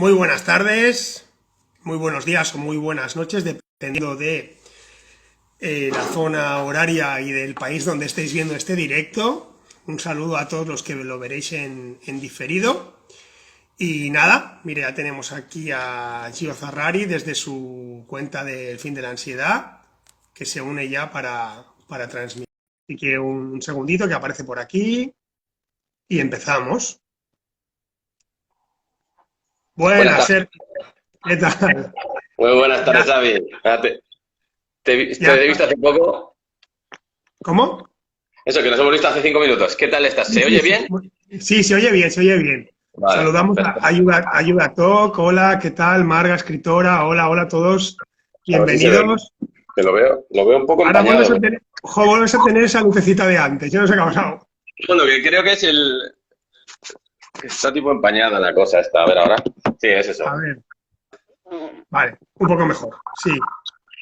Muy buenas tardes, muy buenos días o muy buenas noches, dependiendo de la zona horaria y del país donde estéis viendo este directo. Un saludo a todos los que lo veréis en diferido. Y nada, mire, ya tenemos aquí a Gio Zarrari desde su cuenta del Fin de la Ansiedad, que se une ya para transmitir. Así que un segundito que aparece por aquí y empezamos. Buenas Buenas, tardes. Sergio, ¿qué tal? Muy buenas tardes, Ya, Xavi. Te ya, he visto hace poco. ¿cómo? Eso, que nos hemos visto hace 5 minutos. ¿Qué tal estás? Sí, ¿Se sí, oye sí. bien? Sí, se oye bien, se oye bien. Vale, Saludamos a perfecto. Ayuda Talk. Hola, ¿qué tal? Marga, escritora. Hola, hola a todos. A ver si se ve. Bienvenidos. Que lo veo un poco Ahora empañado. vuelves a tener esa lucecita de antes. Yo no sé qué ha pasado. Bueno, que creo que es que está tipo empañada la cosa esta. A ver ahora. Sí, es eso. A ver, vale, un poco mejor. Sí,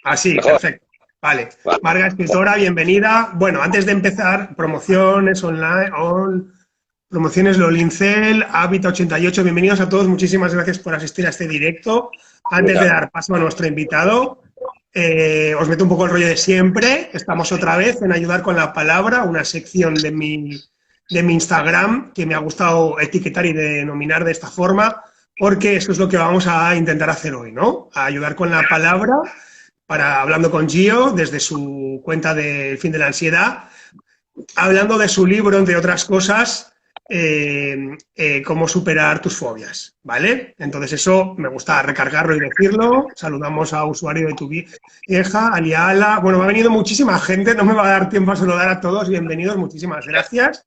así, Mejor. perfecto. Vale. Vale. Marga, escritora, bienvenida. Bueno, antes de empezar, promociones online, promociones Lolincel, Hábito 88, bienvenidos a todos, muchísimas gracias por asistir a este directo. Antes de Muchas. dar paso a nuestro invitado, os meto un poco el rollo de siempre, estamos otra vez en Ayudar con la Palabra, una sección de mi Instagram que me ha gustado etiquetar y denominar de esta forma, porque eso es lo que vamos a intentar hacer hoy, ¿no? A ayudar con la palabra, hablando con Gio desde su cuenta del Fin de la Ansiedad, hablando de su libro, entre otras cosas, cómo superar tus fobias, ¿vale? Entonces eso me gusta recargarlo y decirlo. Saludamos a usuario de tu vieja, Aliala. Bueno, me ha venido muchísima gente, no me va a dar tiempo a saludar a todos. Bienvenidos, muchísimas gracias.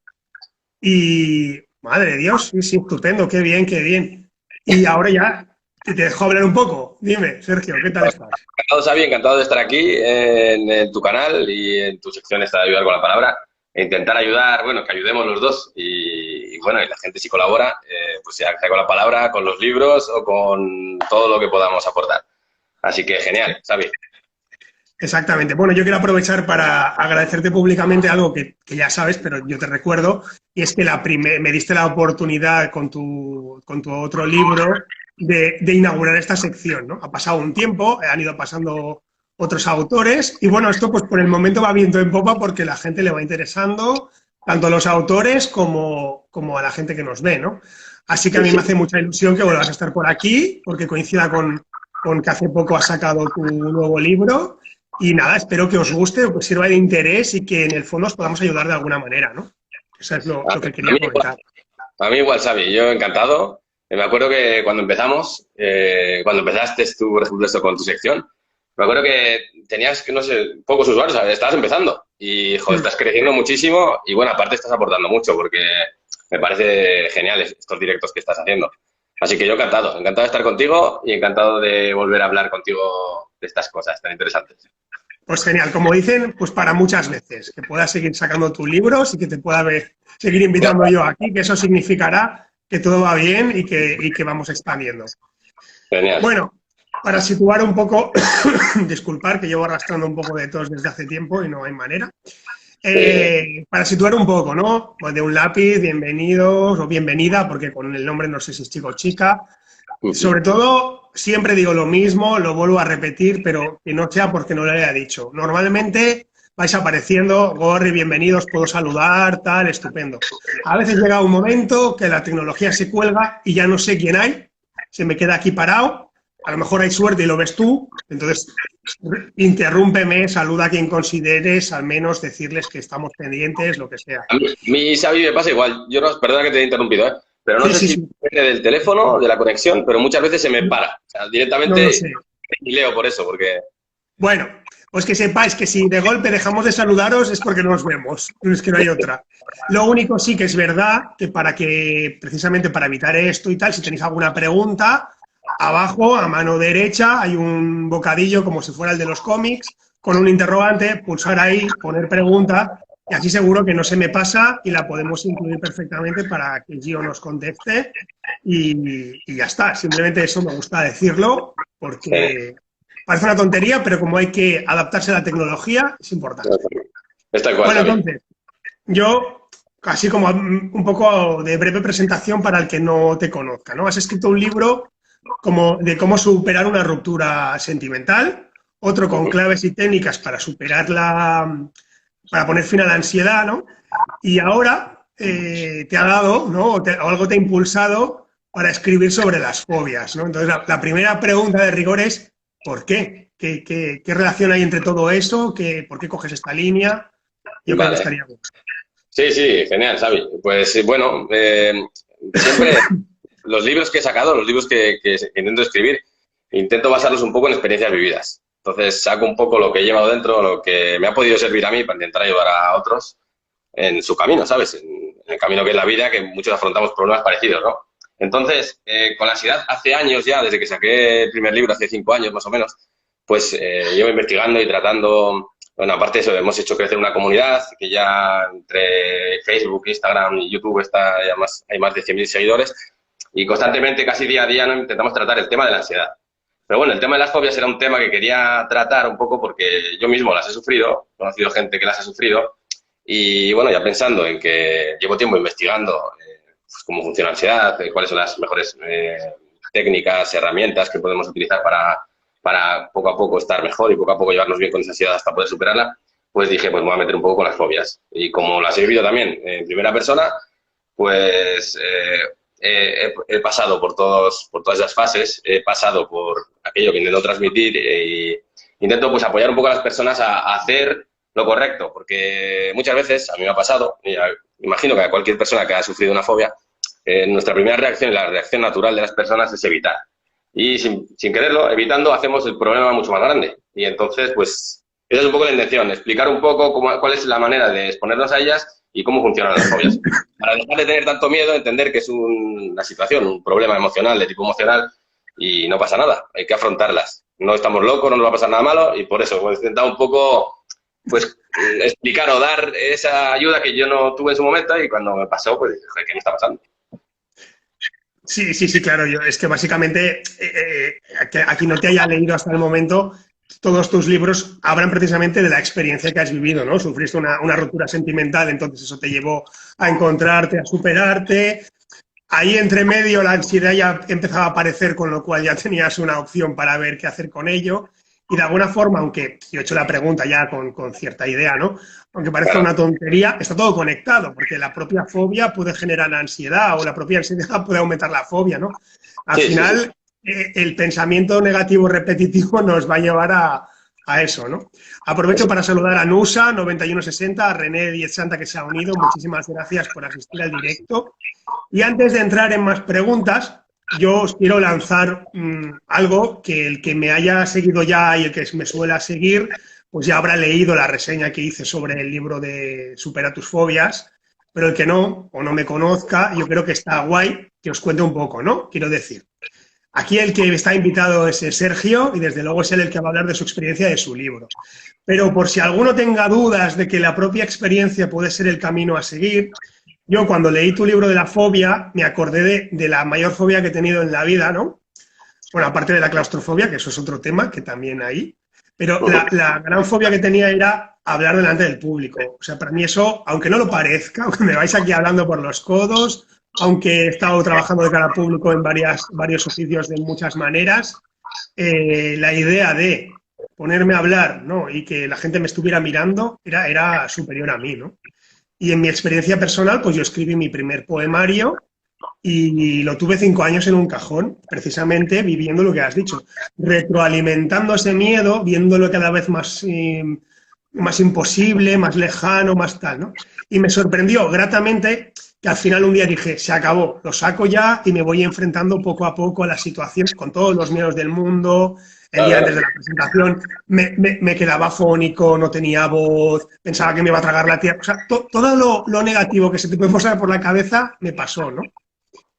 Y, madre de Dios, sí, sí, estupendo, qué bien, qué bien. Y ahora ya te dejo hablar un poco. Dime, Sergio, ¿qué tal estás? Encantado, Xavi, encantado de estar aquí en tu canal y en tu sección esta de ayudar con la palabra. E intentar ayudar, bueno, que ayudemos los dos. Y bueno, y la gente si colabora, pues sea con la palabra, con los libros o con todo lo que podamos aportar. Así que genial, Xavi. Exactamente. Bueno, yo quiero aprovechar para agradecerte públicamente algo que ya sabes, pero yo te recuerdo, y es que me diste la oportunidad con tu otro libro de inaugurar esta sección, ¿no? Ha pasado un tiempo, han ido pasando otros autores, y bueno, esto pues por el momento va viento en popa porque la gente le va interesando, tanto a los autores como a la gente que nos ve, ¿no? Así que a Sí, mí sí. me hace mucha ilusión que vuelvas a estar por aquí, porque coincida con que hace poco has sacado tu nuevo libro. Y nada, espero que os guste o que os sirva de interés y que en el fondo os podamos ayudar de alguna manera, ¿no? Eso es lo que A quería mí igual, comentar. a mí igual, Xavi. Yo encantado. Me acuerdo que cuando empezamos, cuando empezaste tú, por ejemplo, esto con tu sección, me acuerdo que tenías, no sé, pocos usuarios, ¿sabes? Estabas empezando y, joder, Mm. estás creciendo muchísimo y, bueno, aparte estás aportando mucho porque me parece genial estos directos que estás haciendo. Así que yo encantado, encantado de estar contigo y encantado de volver a hablar contigo de estas cosas tan interesantes. Pues genial, como dicen, pues para muchas veces, que puedas seguir sacando tus libros y que te pueda seguir invitando yo aquí, que eso significará que todo va bien y que vamos expandiendo. Genial. Bueno, para situar un poco, disculpar que llevo arrastrando un poco de tos desde hace tiempo y no hay manera. Sí, Para situar un poco, ¿no? Pues de un lápiz, bienvenidos o bienvenida, porque con el nombre no sé si es chico o chica. Sobre todo, siempre digo lo mismo, lo vuelvo a repetir, pero que no sea porque no lo haya dicho. Normalmente vais apareciendo, Gorri, bienvenidos, puedo saludar, tal, estupendo. A veces llega un momento que la tecnología se cuelga y ya no sé quién hay, se me queda aquí parado, a lo mejor hay suerte y lo ves tú, entonces interrúmpeme, saluda a quien consideres, al menos decirles que estamos pendientes, lo que sea. a mí, Xavi, me pasa igual. Yo no, perdona que te he interrumpido, ¿eh? Pero no Sí, sé sí, si sí, depende del teléfono, de la conexión, pero muchas veces se me para. O sea, no lo directamente sé. y leo por eso, porque... Bueno, pues que sepáis que si de golpe dejamos de saludaros es porque no nos vemos, no es que no hay otra. Lo único sí que es verdad que precisamente para evitar esto y tal, si tenéis alguna pregunta, abajo a mano derecha hay un bocadillo como si fuera el de los cómics, con un interrogante, pulsar ahí, poner pregunta, y así seguro que no se me pasa y la podemos incluir perfectamente para que Gio nos conteste y ya está. Simplemente eso me gusta decirlo porque parece una tontería, pero como hay que adaptarse a la tecnología, es importante. Es tal cual, Bueno, Xavi. entonces, yo, así como un poco de breve presentación para el que no te conozca, ¿no? Has escrito un libro como de cómo superar una ruptura sentimental, otro con claves y técnicas para para poner fin a la ansiedad, ¿no? Y ahora te ha dado, ¿no? O algo te ha impulsado para escribir sobre las fobias, ¿no? Entonces, la primera pregunta de rigor es, ¿por qué? ¿Qué relación hay entre todo eso? ¿Por qué coges esta línea? Yo creo que Vale. estaría bien. Sí, sí, genial, Xavi. Pues bueno, siempre los libros que he sacado, los libros que intento escribir, intento basarlos un poco en experiencias vividas. Entonces saco un poco lo que he llevado dentro, lo que me ha podido servir a mí para intentar ayudar a otros en su camino, ¿sabes? En el camino que es la vida, que muchos afrontamos problemas parecidos, ¿no? Entonces, con la ansiedad, hace años ya, desde que saqué el primer libro, hace 5 años más o menos, pues llevo investigando y tratando. Bueno, aparte de eso, hemos hecho crecer una comunidad que ya entre Facebook, Instagram y YouTube hay más de 100.000 seguidores y constantemente, casi día a día, ¿no? Intentamos tratar el tema de la ansiedad. Pero bueno, el tema de las fobias era un tema que quería tratar un poco porque yo mismo las he sufrido, he conocido gente que las ha sufrido y bueno, ya pensando en que llevo tiempo investigando pues cómo funciona la ansiedad, cuáles son las mejores técnicas, herramientas que podemos utilizar para poco a poco estar mejor y poco a poco llevarnos bien con esa ansiedad hasta poder superarla, pues dije, pues me voy a meter un poco con las fobias. Y como las he vivido también en primera persona, pues he pasado por todas esas fases, he pasado por aquello que intento transmitir y intento pues apoyar un poco a las personas a hacer lo correcto, porque muchas veces, a mí me ha pasado, y imagino que a cualquier persona que ha sufrido una fobia, nuestra primera reacción, la reacción natural de las personas es evitar. Y sin quererlo, evitando, hacemos el problema mucho más grande. Y entonces, pues, esa es un poco la intención, explicar un poco cuál es la manera de exponernos a ellas y cómo funcionan las fobias. Para dejar de tener tanto miedo, entender que es una situación, un problema emocional, de tipo emocional, y no pasa nada, hay que afrontarlas. No estamos locos, no nos va a pasar nada malo, y por eso, pues, he intentado un poco, pues, explicar o dar esa ayuda que yo no tuve en su momento, y cuando me pasó, pues, dije, ¿qué me está pasando? Sí, sí, sí, claro. Es que básicamente, que aquí no te haya leído hasta el momento, todos tus libros hablan precisamente de la experiencia que has vivido, ¿no? Sufriste una ruptura sentimental, entonces eso te llevó a encontrarte, a superarte. Ahí entre medio la ansiedad ya empezaba a aparecer, con lo cual ya tenías una opción para ver qué hacer con ello. Y de alguna forma, aunque yo he hecho la pregunta ya con cierta idea, ¿no? Aunque parezca Claro. una tontería, está todo conectado, porque la propia fobia puede generar ansiedad o la propia ansiedad puede aumentar la fobia, ¿no? Al Sí, sí, sí. final, el pensamiento negativo repetitivo nos va a llevar a eso, ¿no? Aprovecho Eso. para saludar a Nusa, 9160, a René Diez Santa, que se ha unido. Muchísimas gracias por asistir al directo. Y antes de entrar en más preguntas, yo os quiero lanzar algo que el que me haya seguido ya y el que me suela seguir, pues ya habrá leído la reseña que hice sobre el libro de Supera tus fobias, pero el que no, o no me conozca, yo creo que está guay que os cuente un poco, ¿no? Quiero decir, aquí el que está invitado es Sergio y desde luego es él el que va a hablar de su experiencia de su libro. Pero por si alguno tenga dudas de que la propia experiencia puede ser el camino a seguir, yo cuando leí tu libro de la fobia me acordé de la mayor fobia que he tenido en la vida, ¿no? Bueno, aparte de la claustrofobia, que eso es otro tema que también hay, pero la gran fobia que tenía era hablar delante del público. O sea, para mí eso, aunque no lo parezca, aunque me vais aquí hablando por los codos, aunque he estado trabajando de cara al público en varios oficios de muchas maneras, la idea de ponerme a hablar, ¿no? Y que la gente me estuviera mirando era superior a mí, ¿no? Y en mi experiencia personal, pues yo escribí mi primer poemario y lo tuve 5 años en un cajón, precisamente viviendo lo que has dicho, retroalimentando ese miedo, viéndolo cada vez más imposible, más lejano, más tal, ¿no? Y me sorprendió gratamente que al final un día dije, se acabó, lo saco ya y me voy enfrentando poco a poco a las situaciones con todos los miedos del mundo. El Claro, día claro. antes de la presentación me quedaba fónico, no tenía voz, pensaba que me iba a tragar la tierra. O sea, todo lo negativo que se te puede pasar por la cabeza me pasó, ¿no?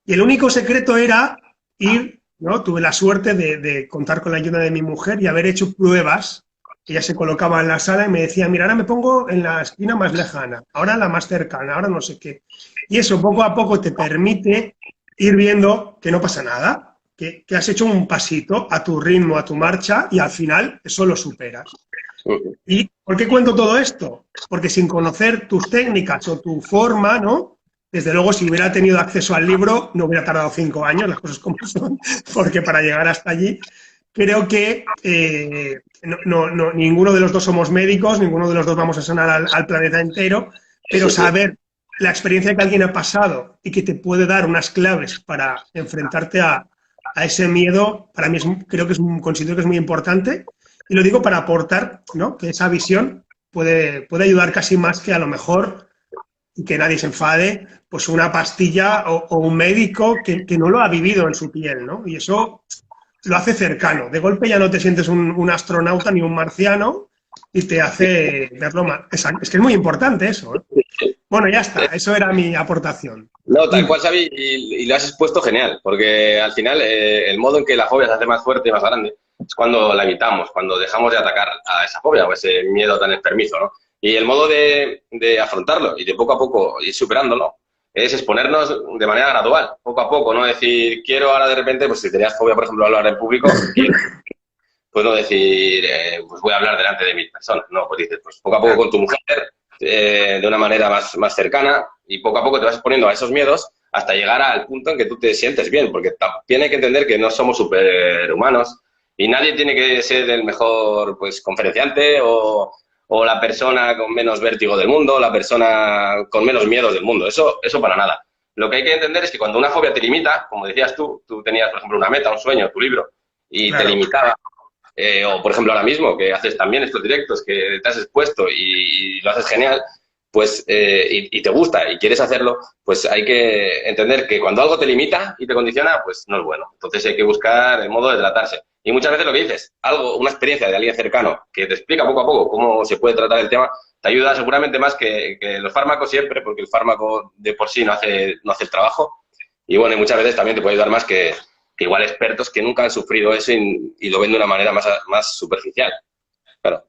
Y el único secreto era ir, ¿no? Tuve la suerte de contar con la ayuda de mi mujer y haber hecho pruebas. Ella se colocaba en la sala y me decía, mira, ahora me pongo en la esquina más lejana, ahora la más cercana, ahora no sé qué. Y eso poco a poco te permite ir viendo que no pasa nada, que has hecho un pasito a tu ritmo, a tu marcha y al final eso lo superas. ¿Y por qué cuento todo esto? Porque sin conocer tus técnicas o tu forma, ¿no? Desde luego, si hubiera tenido acceso al libro, no hubiera tardado 5 años, las cosas como son, porque para llegar hasta allí, creo que ninguno de los dos somos médicos, ninguno de los dos vamos a sanar al planeta entero, pero saber la experiencia que alguien ha pasado y que te puede dar unas claves para enfrentarte a ese miedo, para mí considero que es muy importante. Y lo digo para aportar, ¿no?, que esa visión puede ayudar casi más que a lo mejor, y que nadie se enfade, pues una pastilla o un médico que no lo ha vivido en su piel, ¿no? Y eso lo hace cercano. De golpe ya no te sientes un astronauta ni un marciano y te hace verlo más. Es que es muy importante eso, ¿eh? Bueno, ya está. Eso era mi aportación. No, tal cual, Xavi, y lo has expuesto genial, porque al final el modo en que la fobia se hace más fuerte y más grande es cuando la evitamos, cuando dejamos de atacar a esa fobia o ese miedo tan enfermizo, ¿no? Y el modo de afrontarlo y de poco a poco ir superándolo es exponernos de manera gradual, poco a poco, no decir, quiero ahora de repente, pues si tenías fobia, por ejemplo, a hablar en público, pues no decir, pues voy a hablar delante de 1000 personas, no, pues dices, pues poco a poco con tu mujer, de una manera más cercana, y poco a poco te vas exponiendo a esos miedos hasta llegar al punto en que tú te sientes bien, porque también hay que entender que no somos superhumanos y nadie tiene que ser el mejor, pues, conferenciante o la persona con menos vértigo del mundo, la persona con menos miedos del mundo. Eso para nada. Lo que hay que entender es que cuando una fobia te limita, como decías tú tenías, por ejemplo, una meta, un sueño, tu libro, y claro, te limitaba, o por ejemplo ahora mismo, que haces también estos directos, que te has expuesto y lo haces genial, pues, y te gusta y quieres hacerlo, pues hay que entender que cuando algo te limita y te condiciona, pues no es bueno. Entonces hay que buscar el modo de tratarse. Y muchas veces lo que dices, una experiencia de alguien cercano que te explica poco a poco cómo se puede tratar el tema, te ayuda seguramente más que los fármacos siempre, porque el fármaco de por sí no hace el trabajo. Y bueno, y muchas veces también te puede ayudar más que igual expertos que nunca han sufrido eso y lo ven de una manera más superficial. Claro.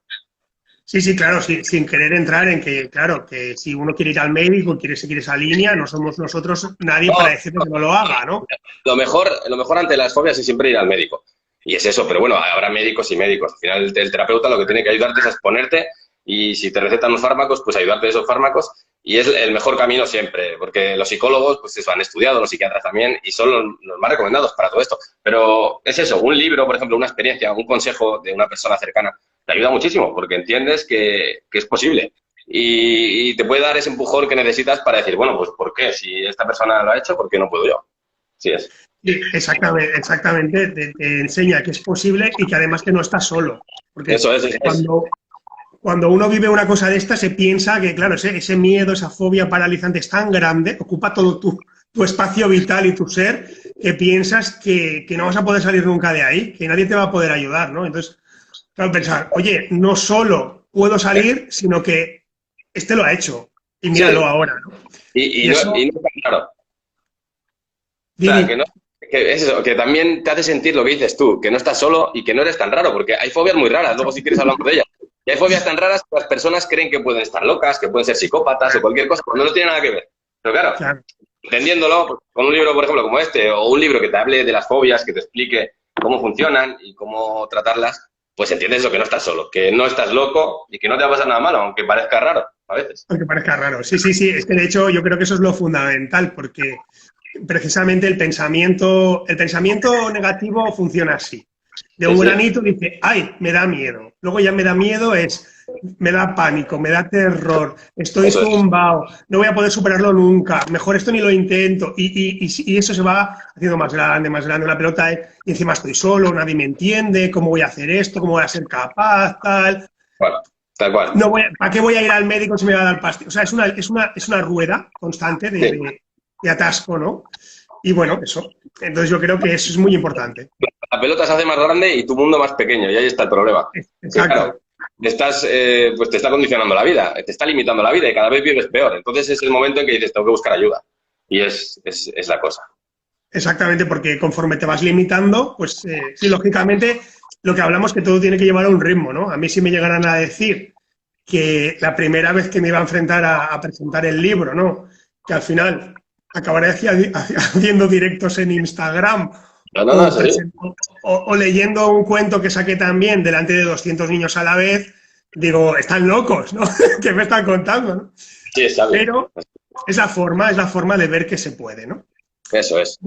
Sí, claro, sin querer entrar en que, claro, que si uno quiere ir al médico y quiere seguir esa línea, no somos nosotros nadie para decirle que no lo haga, ¿no? Lo mejor ante las fobias es siempre ir al médico. Y es eso, pero bueno, habrá médicos y médicos. Al final el terapeuta lo que tiene que ayudarte es a exponerte y si te recetan los fármacos, pues ayudarte de esos fármacos. Y es el mejor camino siempre, porque los psicólogos, pues eso, han estudiado, los psiquiatras también, y son los más recomendados para todo esto. Pero es eso, un libro, por ejemplo, una experiencia, un consejo de una persona cercana, te ayuda muchísimo, porque entiendes que es posible. Y te puede dar ese empujón que necesitas para decir, bueno, pues ¿por qué? Si esta persona lo ha hecho, ¿por qué no puedo yo? Sí es. Sí, exactamente. Te enseña que es posible y que además que no estás solo. Porque eso es. Cuando uno vive una cosa de esta, se piensa que, claro, ese miedo, esa fobia paralizante es tan grande, ocupa todo tu espacio vital y tu ser, que piensas que no vas a poder salir nunca de ahí, que nadie te va a poder ayudar, ¿no? Entonces, claro, pensar, oye, no solo puedo salir, sino que este lo ha hecho, y míralo ahora, ¿no? Y no está claro. O sea, que es eso, que también te hace sentir lo que dices tú, que no estás solo y que no eres tan raro, porque hay fobias muy raras, luego si quieres hablamos de ellas. Y hay fobias tan raras que las personas creen que pueden estar locas, que pueden ser psicópatas o cualquier cosa, cuando no tiene nada que ver. Pero claro, entendiéndolo, pues, con un libro, por ejemplo, como este, o un libro que te hable de las fobias, que te explique cómo funcionan y cómo tratarlas, pues entiendes lo que no estás solo, que no estás loco y que no te va a pasar nada malo, aunque parezca raro a veces. Aunque parezca raro, sí. Es que de hecho yo creo que eso es lo fundamental, porque precisamente el pensamiento negativo funciona así. De un granito dice, ¡ay, me da miedo! Luego ya me da miedo me da pánico, me da terror, estoy tumbado, no voy a poder superarlo nunca, mejor esto ni lo intento. Y eso se va haciendo más grande, la pelota y encima estoy solo, nadie me entiende, ¿cómo voy a hacer esto? ¿Cómo voy a ser capaz? Tal. Bueno, tal cual. ¿Para qué voy a ir al médico si me va a dar pastillas? O sea, es una rueda constante de atasco, ¿no? Y bueno, eso. Entonces yo creo que eso es muy importante. La pelota se hace más grande y tu mundo más pequeño, y ahí está el problema. Exacto. Claro, pues te está condicionando la vida, te está limitando la vida y cada vez vives peor. Entonces es el momento en que dices, tengo que buscar ayuda. Y es la cosa. Exactamente, porque conforme te vas limitando, pues sí, lógicamente, lo que hablamos que todo tiene que llevar a un ritmo, ¿no? A mí si me llegaran a decir que la primera vez que me iba a enfrentar a presentar el libro, ¿no? Que al acabaré haciendo directos en Instagram o leyendo un cuento que saqué también delante de 200 niños a la vez, digo, están locos, ¿no? ¿Qué me están contando, no? Sí, está bien. es la forma de ver que se puede, ¿no? Eso es.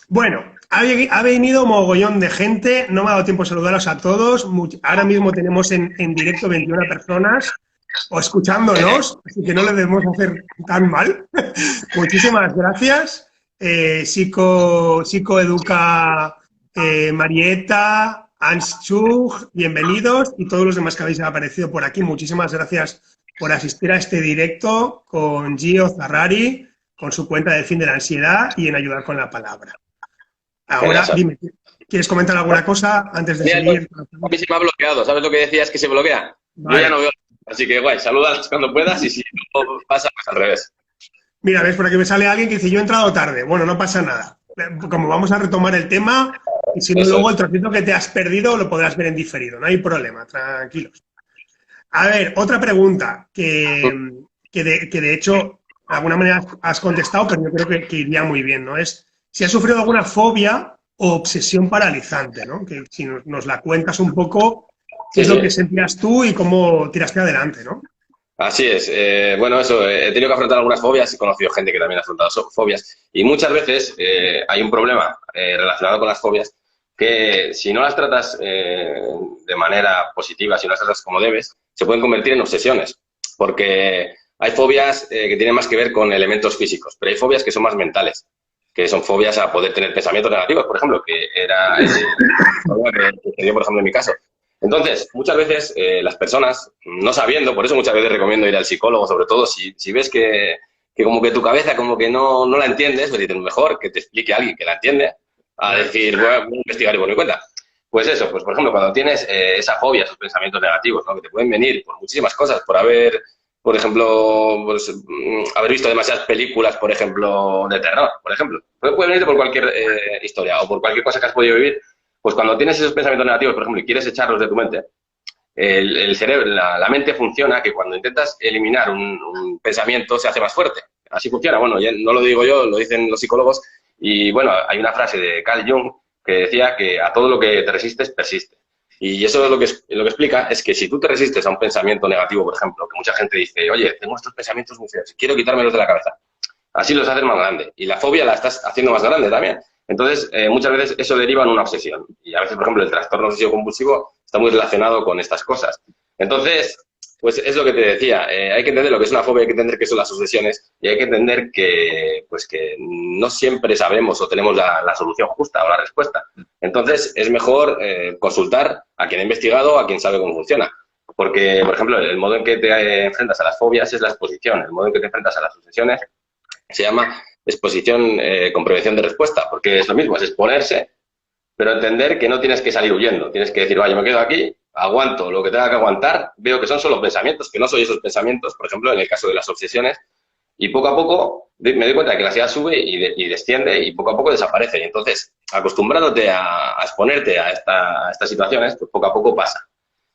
Bueno, ha venido mogollón de gente, no me ha dado tiempo de saludaros a todos. Ahora mismo tenemos en directo 21 personas o escuchándonos, así que no le debemos hacer tan mal. Muchísimas gracias. Psicoeduca Marieta, Anschug, bienvenidos, y todos los demás que habéis aparecido por aquí. Muchísimas gracias por asistir a este directo con Gio Zarrari, con su cuenta del fin de la ansiedad y en ayudar con la palabra. Ahora, dime, ¿quieres comentar alguna cosa antes de seguir? A mí se me ha bloqueado, ¿sabes lo que decías que se bloquea? Vale. Yo ya no veo, así que guay, salúdalas cuando puedas y si no pasa, pues al revés. Mira, ves, por aquí me sale alguien que dice, yo he entrado tarde. Bueno, no pasa nada. Como vamos a retomar el tema, y si no, luego el trocito que te has perdido lo podrás ver en diferido, no hay problema, tranquilos. A ver, otra pregunta que de hecho, de alguna manera has contestado, pero yo creo que iría muy bien, ¿no? Es si has sufrido alguna fobia o obsesión paralizante, ¿no? Que si nos la cuentas un poco, qué es lo que sentías tú y cómo tiraste adelante, ¿no? Así es. Bueno, eso, he tenido que afrontar algunas fobias y he conocido gente que también ha afrontado fobias. Y muchas veces hay un problema relacionado con las fobias que si no las tratas de manera positiva, si no las tratas como debes, se pueden convertir en obsesiones. Porque hay fobias que tienen más que ver con elementos físicos, pero hay fobias que son más mentales, que son fobias a poder tener pensamientos negativos, por ejemplo, que era ese que sucedió, por ejemplo, en mi caso. Entonces, muchas veces las personas, no sabiendo, por eso muchas veces recomiendo ir al psicólogo, sobre todo si ves que como que tu cabeza como que no la entiendes, pues dices, mejor que te explique a alguien que la entiende, a decir, voy a investigar y por mi cuenta. Pues eso, pues por ejemplo, cuando tienes esa fobia, esos pensamientos negativos, ¿no? Que te pueden venir por muchísimas cosas, por haber, por ejemplo, pues, haber visto demasiadas películas, por ejemplo, de terror, por ejemplo. Puede venirte por cualquier historia o por cualquier cosa que has podido vivir. Pues cuando tienes esos pensamientos negativos, por ejemplo, y quieres echarlos de tu mente, el cerebro, la mente funciona que cuando intentas eliminar un pensamiento se hace más fuerte. Así funciona. Bueno, ya no lo digo yo, lo dicen los psicólogos. Y bueno, hay una frase de Carl Jung que decía que a todo lo que te resistes, persiste. Y eso es lo que explica es que si tú te resistes a un pensamiento negativo, por ejemplo, que mucha gente dice, oye, tengo estos pensamientos muy feos, quiero quitármelos de la cabeza. Así los haces más grandes. Y la fobia la estás haciendo más grande también. Entonces, muchas veces eso deriva en una obsesión. Y a veces, por ejemplo, el trastorno obsesivo-compulsivo está muy relacionado con estas cosas. Entonces, pues es lo que te decía. Hay que entender lo que es una fobia, hay que entender qué son las obsesiones y hay que entender que no siempre sabemos o tenemos la solución justa o la respuesta. Entonces, es mejor consultar a quien ha investigado, a quien sabe cómo funciona. Porque, por ejemplo, el modo en que te enfrentas a las fobias es la exposición. El modo en que te enfrentas a las obsesiones se llama exposición con prevención de respuesta, porque es lo mismo, es exponerse, pero entender que no tienes que salir huyendo, tienes que decir, vaya, me quedo aquí, aguanto lo que tenga que aguantar, veo que son solo pensamientos, que no soy esos pensamientos, por ejemplo, en el caso de las obsesiones, y poco a poco me doy cuenta de que la ansiedad sube y desciende y poco a poco desaparece. Y entonces, acostumbrándote a exponerte a estas situaciones, pues poco a poco pasa.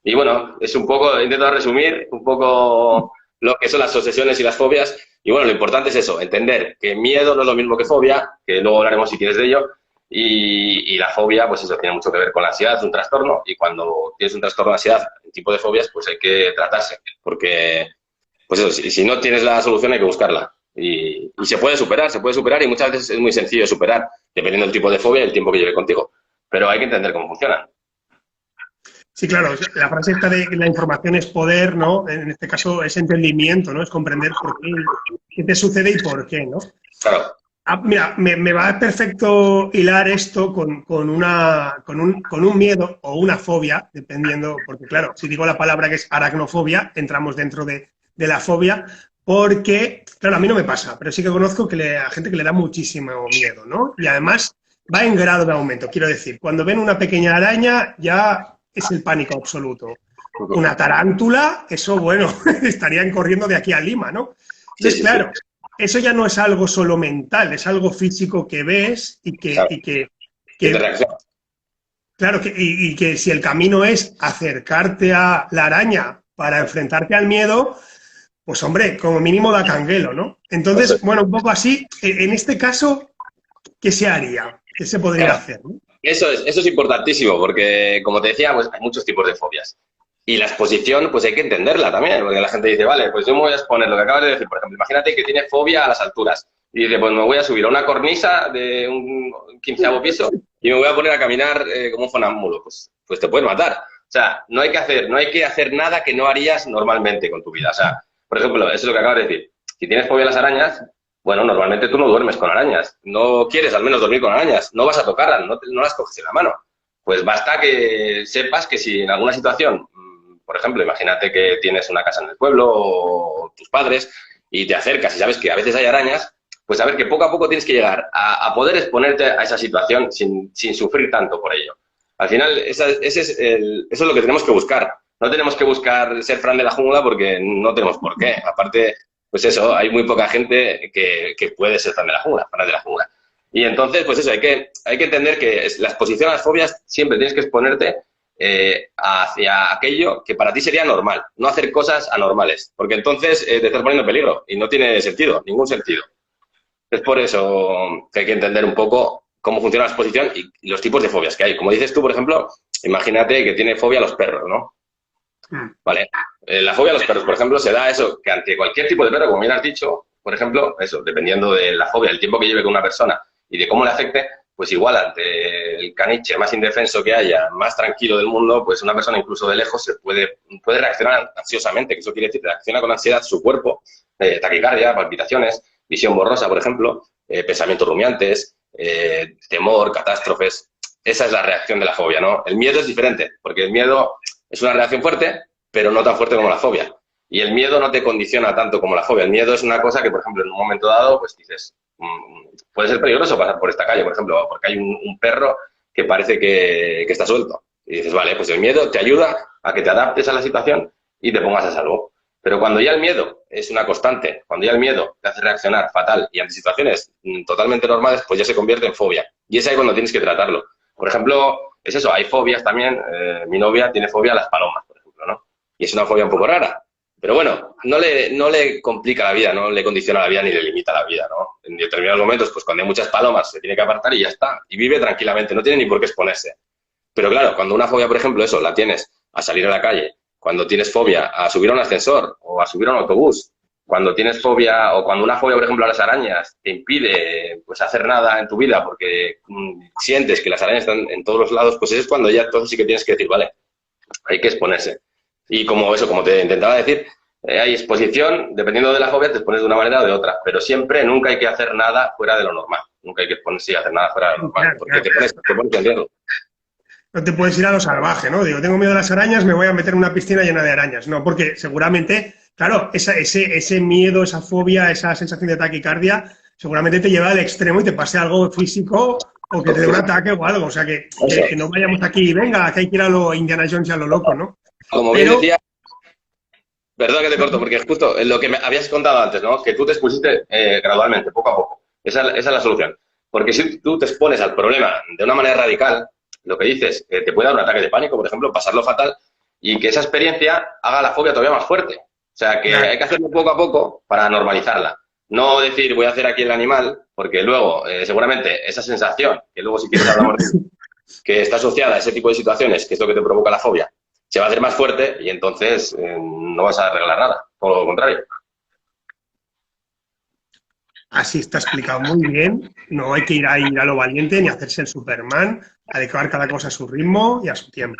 Y bueno, es un poco, intento resumir un poco lo que son las obsesiones y las fobias. Y bueno, lo importante es eso, entender que miedo no es lo mismo que fobia, que luego hablaremos si quieres de ello, y la fobia, pues eso tiene mucho que ver con la ansiedad, es un trastorno, y cuando tienes un trastorno de ansiedad, el tipo de fobias, pues hay que tratarse, porque, pues eso, si no tienes la solución hay que buscarla. Y se puede superar, y muchas veces es muy sencillo de superar, dependiendo del tipo de fobia y el tiempo que lleve contigo. Pero hay que entender cómo funcionan. Sí, claro, la frase esta de la información es poder, ¿no? En este caso es entendimiento, ¿no? Es comprender por qué te sucede y por qué, ¿no? Claro. Mira, me va perfecto hilar esto con un miedo o una fobia, dependiendo, porque claro, si digo la palabra que es aracnofobia, entramos dentro de la fobia, porque, claro, a mí no me pasa, pero sí que conozco a gente que le da muchísimo miedo, ¿no? Y además va en grado de aumento, quiero decir, cuando ven una pequeña araña ya es el pánico absoluto. Una tarántula, eso, bueno, estarían corriendo de aquí a Lima, ¿no? Entonces, claro, eso ya no es algo solo mental, es algo físico que ves y que claro, y que si el camino es acercarte a la araña para enfrentarte al miedo, pues hombre, como mínimo da canguelo, ¿no? Entonces, bueno, un poco así, en este caso, ¿qué se haría? ¿Qué se podría hacer, ¿no? Eso es importantísimo, porque como te decía, pues hay muchos tipos de fobias. Y la exposición, pues hay que entenderla también, porque la gente dice, vale, pues yo me voy a exponer lo que acabas de decir, por ejemplo, imagínate que tiene fobia a las alturas. Y dice, pues me voy a subir a una cornisa de un 15º piso y me voy a poner a caminar como un sonámbulo. Pues te puedes matar. O sea, no hay que hacer nada que no harías normalmente con tu vida. O sea, por ejemplo, eso es lo que acabas de decir. Si tienes fobia a las arañas, bueno, normalmente tú no duermes con arañas. No quieres al menos dormir con arañas. No vas a tocarlas, no las coges en la mano. Pues basta que sepas que si en alguna situación, por ejemplo, imagínate que tienes una casa en el pueblo o tus padres y te acercas y sabes que a veces hay arañas, pues saber que poco a poco tienes que llegar a poder exponerte a esa situación sin sufrir tanto por ello. Al final, eso es lo que tenemos que buscar. No tenemos que buscar ser Fran de la jungla porque no tenemos por qué. Aparte, pues eso, hay muy poca gente que puede ser Fran de la jungla. Y entonces, pues eso, hay que entender que la exposición a las fobias siempre tienes que exponerte hacia aquello que para ti sería normal, no hacer cosas anormales, porque entonces te estás poniendo en peligro y no tiene sentido, ningún sentido. Es por eso que hay que entender un poco cómo funciona la exposición y los tipos de fobias que hay. Como dices tú, por ejemplo, imagínate que tiene fobia a los perros, ¿no? Vale. La fobia a los perros, por ejemplo, se da eso, que ante cualquier tipo de perro, como bien has dicho, por ejemplo, eso, dependiendo de la fobia, el tiempo que lleve con una persona y de cómo le afecte, pues igual ante el caniche más indefenso que haya, más tranquilo del mundo, pues una persona incluso de lejos se puede reaccionar ansiosamente, que eso quiere decir, reacciona con ansiedad su cuerpo, taquicardia, palpitaciones, visión borrosa, por ejemplo, pensamientos rumiantes, temor, catástrofes. Esa es la reacción de la fobia, ¿no? El miedo es diferente, porque el miedo es una reacción fuerte, pero no tan fuerte como la fobia. Y el miedo no te condiciona tanto como la fobia. El miedo es una cosa que, por ejemplo, en un momento dado, pues dices, puede ser peligroso pasar por esta calle, por ejemplo, porque hay un perro que parece que está suelto. Y dices, vale, pues el miedo te ayuda a que te adaptes a la situación y te pongas a salvo. Pero cuando ya el miedo es una constante, cuando ya el miedo te hace reaccionar fatal y ante situaciones totalmente normales, pues ya se convierte en fobia. Y es ahí cuando tienes que tratarlo. Por ejemplo, es eso, hay fobias también. Mi novia tiene fobia a las palomas, por ejemplo, ¿no? Y es una fobia un poco rara. Pero bueno, no le complica la vida, no le condiciona la vida ni le limita la vida, ¿no? En determinados momentos, pues cuando hay muchas palomas se tiene que apartar y ya está. Y vive tranquilamente, no tiene ni por qué exponerse. Pero claro, cuando una fobia, por ejemplo, eso, la tienes a salir a la calle, cuando tienes fobia a subir a un ascensor o a subir a un autobús, cuando tienes fobia o cuando una fobia, por ejemplo, a las arañas te impide pues hacer nada en tu vida porque sientes que las arañas están en todos los lados, pues eso es cuando ya todo sí que tienes que decir, vale, hay que exponerse. Y como te intentaba decir, hay exposición, dependiendo de la fobia te expones de una manera o de otra, pero siempre, nunca hay que hacer nada fuera de lo normal. Nunca hay que exponerse y hacer nada fuera de lo normal, porque te pones en riesgo. No te puedes ir a lo salvaje, ¿no? Digo, tengo miedo a las arañas, me voy a meter en una piscina llena de arañas. No, porque seguramente, claro, ese miedo, esa fobia, esa sensación de taquicardia, seguramente te lleva al extremo y te pase algo físico o que te dé un ataque o algo. O sea, que no vayamos aquí, venga, que hay que ir a lo Indiana Jones y a lo loco, ¿no? Como bien decía, perdón que te corto, porque es justo lo que me habías contado antes, ¿no? Que tú te expusiste gradualmente, poco a poco. Esa es la solución. Porque si tú te expones al problema de una manera radical, lo que dices, te puede dar un ataque de pánico, por ejemplo, pasarlo fatal, y que esa experiencia haga la fobia todavía más fuerte. O sea, que hay que hacerlo poco a poco para normalizarla. No decir, voy a hacer aquí el animal, porque luego, seguramente, esa sensación, que luego si quieres hablamos de eso, que está asociada a ese tipo de situaciones, que es lo que te provoca la fobia, se va a hacer más fuerte y entonces no vas a arreglar nada, todo lo contrario. Así está explicado muy bien. No hay que ir a lo valiente ni hacerse el Superman, adecuar cada cosa a su ritmo y a su tiempo.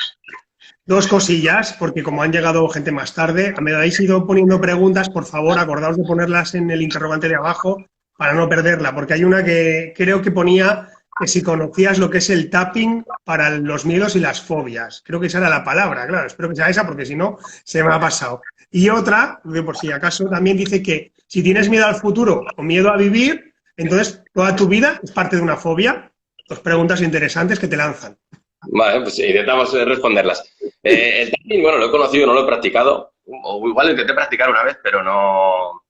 Dos cosillas, porque como han llegado gente más tarde, me habéis ido poniendo preguntas, por favor, acordaos de ponerlas en el interrogante de abajo para no perderla, porque hay una que creo que ponía que si conocías lo que es el tapping para los miedos y las fobias. Creo que esa era la palabra, claro, espero que sea esa, porque si no, se me ha pasado. Y otra, que por si acaso, también dice que si tienes miedo al futuro o miedo a vivir, entonces toda tu vida es parte de una fobia. Dos preguntas interesantes que te lanzan. Vale, pues intentamos responderlas. El tapping, bueno, lo he conocido, no lo he practicado, o igual lo intenté practicar una vez, pero no...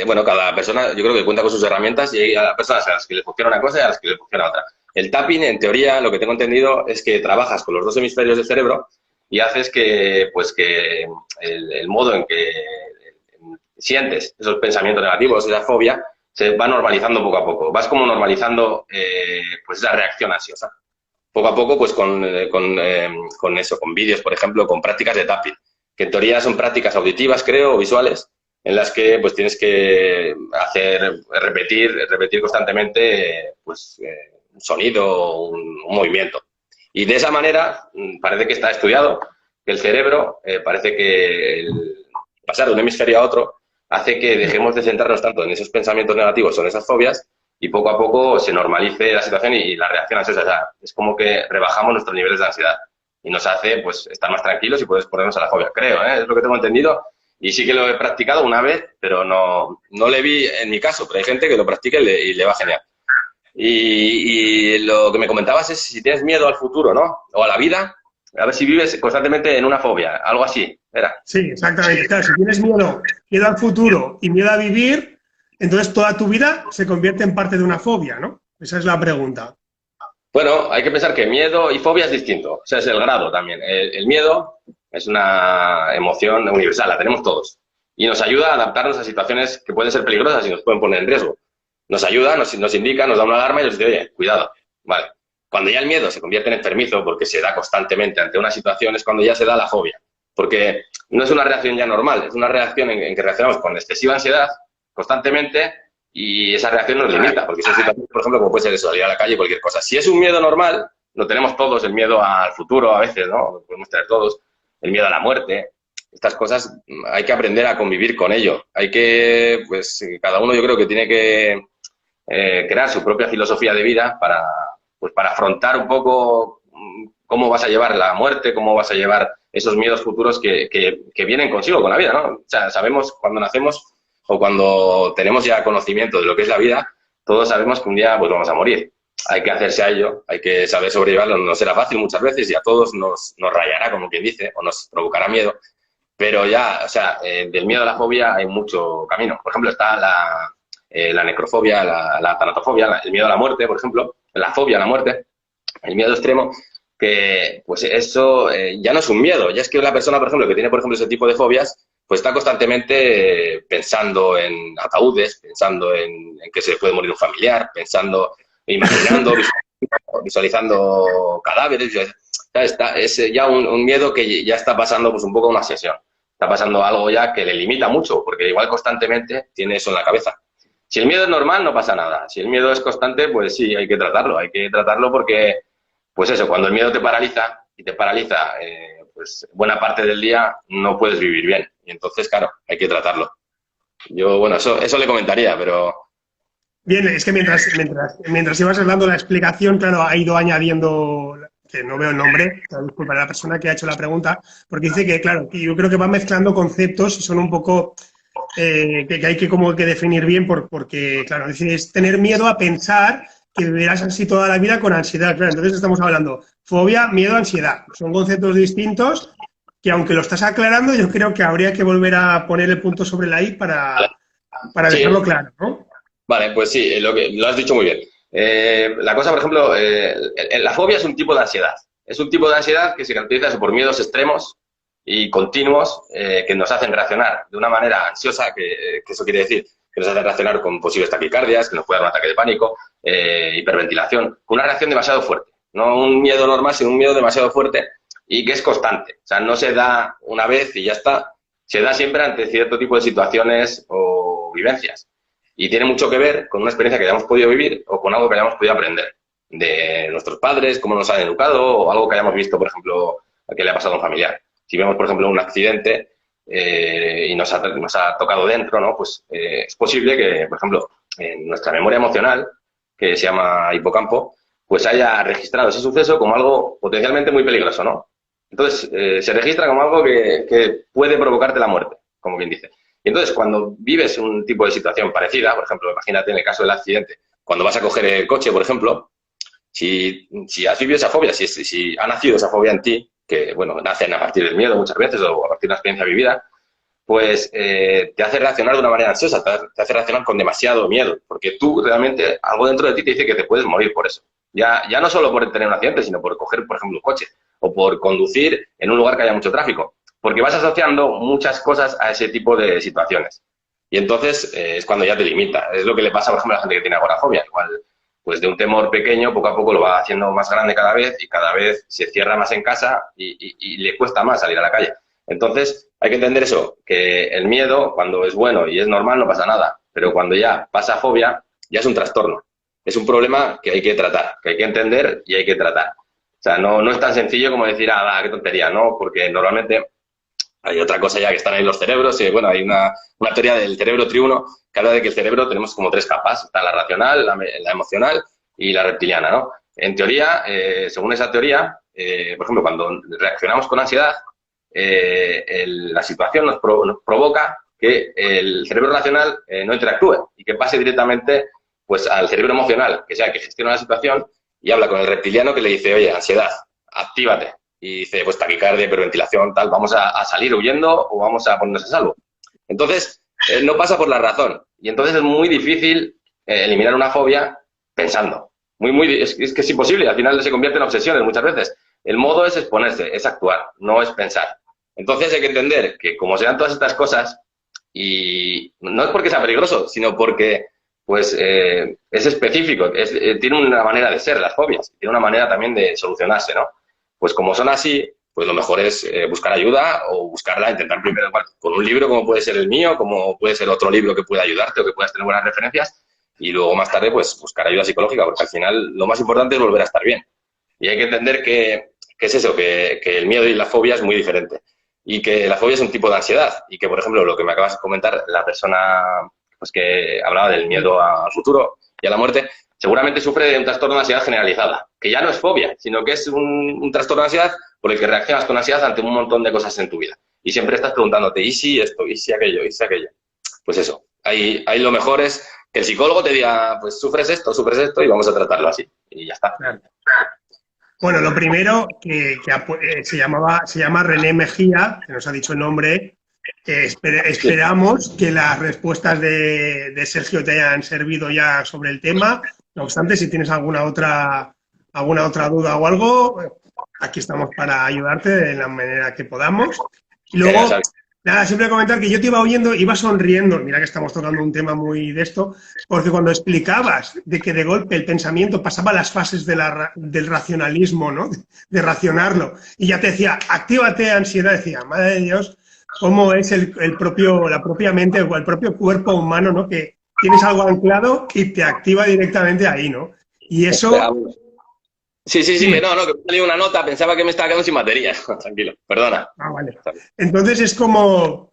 bueno, cada persona yo creo que cuenta con sus herramientas y hay personas a las que les funciona una cosa y a las que les funciona otra. El tapping, en teoría, lo que tengo entendido es que trabajas con los dos hemisferios del cerebro y haces que el modo en que sientes esos pensamientos negativos, esa fobia, se va normalizando poco a poco. Vas como normalizando pues esa reacción ansiosa. poco a poco, pues con eso, con vídeos, por ejemplo, con prácticas de tapping, que en teoría son prácticas auditivas, creo, o visuales, en las que pues tienes que repetir constantemente pues, un sonido, un movimiento. Y de esa manera, parece que está estudiado, que el cerebro, parece que pasar de un hemisferio a otro hace que dejemos de centrarnos tanto en esos pensamientos negativos o en esas fobias y poco a poco se normalice la situación y la reacción ansiosa. O sea, es como que rebajamos nuestros niveles de ansiedad y nos hace pues estar más tranquilos y poder exponernos a la fobia, creo, ¿eh? Es lo que tengo entendido. Y sí que lo he practicado una vez, pero no le vi en mi caso, pero hay gente que lo practica y le va genial. Y lo que me comentabas es si tienes miedo al futuro, ¿no? O a la vida, a ver si vives constantemente en una fobia, algo así, era. Sí, exactamente. Claro, si tienes miedo al futuro y miedo a vivir, entonces toda tu vida se convierte en parte de una fobia, ¿no? Esa es la pregunta. Bueno, hay que pensar que miedo y fobia es distinto, o sea, es el grado también. El miedo es una emoción universal, la tenemos todos. Y nos ayuda a adaptarnos a situaciones que pueden ser peligrosas y nos pueden poner en riesgo. Nos ayuda, nos indica, nos da una alarma y nos dice, oye, cuidado, vale. Cuando ya el miedo se convierte en enfermizo porque se da constantemente ante una situación es cuando ya se da la fobia. Porque no es una reacción ya normal, es una reacción en que reaccionamos con excesiva ansiedad constantemente y esa reacción nos limita. Porque son situaciones, por ejemplo, como puede ser eso, salir a la calle, cualquier cosa. Si es un miedo normal, lo tenemos todos, el miedo al futuro a veces, ¿no? Lo podemos tener todos, el miedo a la muerte. Estas cosas hay que aprender a convivir con ello. Hay que, pues, cada uno yo creo que tiene que crear su propia filosofía de vida para afrontar un poco cómo vas a llevar la muerte, cómo vas a llevar esos miedos futuros que vienen consigo con la vida, ¿no? O sea, sabemos cuando nacemos o cuando tenemos ya conocimiento de lo que es la vida, todos sabemos que un día pues vamos a morir. Hay que hacerse a ello, hay que saber sobrellevarlo. No será fácil muchas veces y a todos nos rayará, como quien dice, o nos provocará miedo. Pero ya, o sea, del miedo a la fobia hay mucho camino. Por ejemplo, está la necrofobia, la tanatofobia, el miedo a la muerte, por ejemplo, la fobia a la muerte, el miedo extremo, que pues eso ya no es un miedo, ya es que la persona, por ejemplo, que tiene, por ejemplo, ese tipo de fobias, pues está constantemente pensando en ataúdes, pensando en que se puede morir un familiar, pensando, imaginando, visualizando cadáveres. Es ya un miedo que ya está pasando pues un poco a una obsesión. Está pasando algo ya que le limita mucho, porque igual constantemente tiene eso en la cabeza. Si el miedo es normal, no pasa nada. Si el miedo es constante, pues sí, hay que tratarlo porque, pues eso, cuando el miedo te paraliza, pues buena parte del día no puedes vivir bien. Y entonces, claro, hay que tratarlo. Yo, bueno, eso le comentaría, pero... Bien, es que mientras ibas dando la explicación, claro, ha ido añadiendo, que no veo el nombre, disculpa, la persona que ha hecho la pregunta, porque dice que, claro, yo creo que va mezclando conceptos y son un poco... que hay que como que definir bien porque, claro, es tener miedo a pensar que vivirás así toda la vida con ansiedad. Claro, entonces estamos hablando fobia, miedo, ansiedad. Son conceptos distintos que, aunque lo estás aclarando, yo creo que habría que volver a poner el punto sobre la I para dejarlo claro, ¿no? Vale, pues sí, lo has dicho muy bien. La cosa, por ejemplo, la fobia es un tipo de ansiedad. Es un tipo de ansiedad que se caracteriza por miedos extremos y continuos que nos hacen reaccionar de una manera ansiosa, que eso quiere decir que nos hacen reaccionar con posibles taquicardias, que nos puede dar un ataque de pánico, hiperventilación, con una reacción demasiado fuerte. No un miedo normal, sino un miedo demasiado fuerte y que es constante. O sea, no se da una vez y ya está. Se da siempre ante cierto tipo de situaciones o vivencias. Y tiene mucho que ver con una experiencia que hayamos podido vivir o con algo que hayamos podido aprender de nuestros padres, cómo nos han educado o algo que hayamos visto, por ejemplo, que le ha pasado a un familiar. Si vemos, por ejemplo, un accidente y nos ha tocado dentro, ¿no? Pues es posible que, por ejemplo, en nuestra memoria emocional, que se llama hipocampo, pues haya registrado ese suceso como algo potencialmente muy peligroso, ¿no? Entonces, se registra como algo que puede provocarte la muerte, como quien dice. Y entonces, cuando vives un tipo de situación parecida, por ejemplo, imagínate en el caso del accidente, cuando vas a coger el coche, por ejemplo, si has vivido esa fobia, si ha nacido esa fobia en ti, que, bueno, nacen a partir del miedo muchas veces o a partir de una experiencia vivida, pues te hace reaccionar de una manera ansiosa, te hace reaccionar con demasiado miedo, porque tú realmente, algo dentro de ti te dice que te puedes morir por eso. Ya no solo por tener un accidente, sino por coger, por ejemplo, un coche o por conducir en un lugar que haya mucho tráfico, porque vas asociando muchas cosas a ese tipo de situaciones. Y entonces es cuando ya te limita. Es lo que le pasa, por ejemplo, a la gente que tiene agorafobia. Igual pues de un temor pequeño, poco a poco lo va haciendo más grande cada vez y cada vez se cierra más en casa y le cuesta más salir a la calle. Entonces, hay que entender eso, que el miedo, cuando es bueno y es normal, no pasa nada, pero cuando ya pasa a fobia, ya es un trastorno. Es un problema que hay que tratar, que hay que entender y hay que tratar. O sea, no es tan sencillo como decir, qué tontería, ¿no? Porque normalmente hay otra cosa ya que están ahí los cerebros, y bueno, hay una teoría del cerebro triuno que habla de que el cerebro tenemos como 3 capas, está la racional, la emocional y la reptiliana, ¿no? En teoría, según esa teoría, por ejemplo, cuando reaccionamos con ansiedad, la situación nos provoca que el cerebro racional no interactúe y que pase directamente pues al cerebro emocional, que sea el que gestiona la situación, y habla con el reptiliano que le dice, oye, ansiedad, actívate. Y dice, pues taquicardia, hiperventilación, tal, ¿vamos a salir huyendo o vamos a ponernos a salvo? Entonces, no pasa por la razón. Y entonces es muy difícil eliminar una fobia pensando. Es que es imposible, al final se convierte en obsesiones muchas veces. El modo es exponerse, es actuar, no es pensar. Entonces hay que entender que como se dan todas estas cosas, y no es porque sea peligroso, sino porque pues es específico, tiene una manera de ser las fobias, tiene una manera también de solucionarse, ¿no? Pues como son así, pues lo mejor es buscar ayuda o buscarla, intentar primero con un libro como puede ser el mío, como puede ser otro libro que pueda ayudarte o que puedas tener buenas referencias, y luego más tarde pues buscar ayuda psicológica, porque al final lo más importante es volver a estar bien. Y hay que entender que es eso, que el miedo y la fobia es muy diferente. Y que la fobia es un tipo de ansiedad. Y que, por ejemplo, lo que me acabas de comentar, la persona pues que hablaba del miedo al futuro y a la muerte, seguramente sufre de un trastorno de ansiedad generalizada, que ya no es fobia, sino que es un trastorno de ansiedad por el que reaccionas con ansiedad ante un montón de cosas en tu vida. Y siempre estás preguntándote, ¿y si esto? ¿Y si aquello? ¿Y si aquello? Pues eso, ahí lo mejor es que el psicólogo te diga, pues sufres esto, y vamos a tratarlo así. Y ya está. Claro. Bueno, lo primero se llama René Mejía, que nos ha dicho el nombre. Esperamos que las respuestas de Sergio te hayan servido ya sobre el tema. No obstante, si tienes alguna otra duda o algo, aquí estamos para ayudarte de la manera que podamos. Y luego, nada, siempre comentar que yo te iba oyendo, iba sonriendo, mira que estamos tocando un tema muy de esto, porque cuando explicabas de que de golpe el pensamiento pasaba a las fases del racionalismo, ¿no? De racionarlo, y ya te decía, actívate ansiedad, decía, madre de Dios, cómo es la propia mente o el propio cuerpo humano, ¿no? Que tienes algo anclado y te activa directamente ahí, ¿no? Y eso... Sí, no, que me salió una nota, pensaba que me estaba quedando sin batería. Tranquilo, perdona. Vale. Entonces es como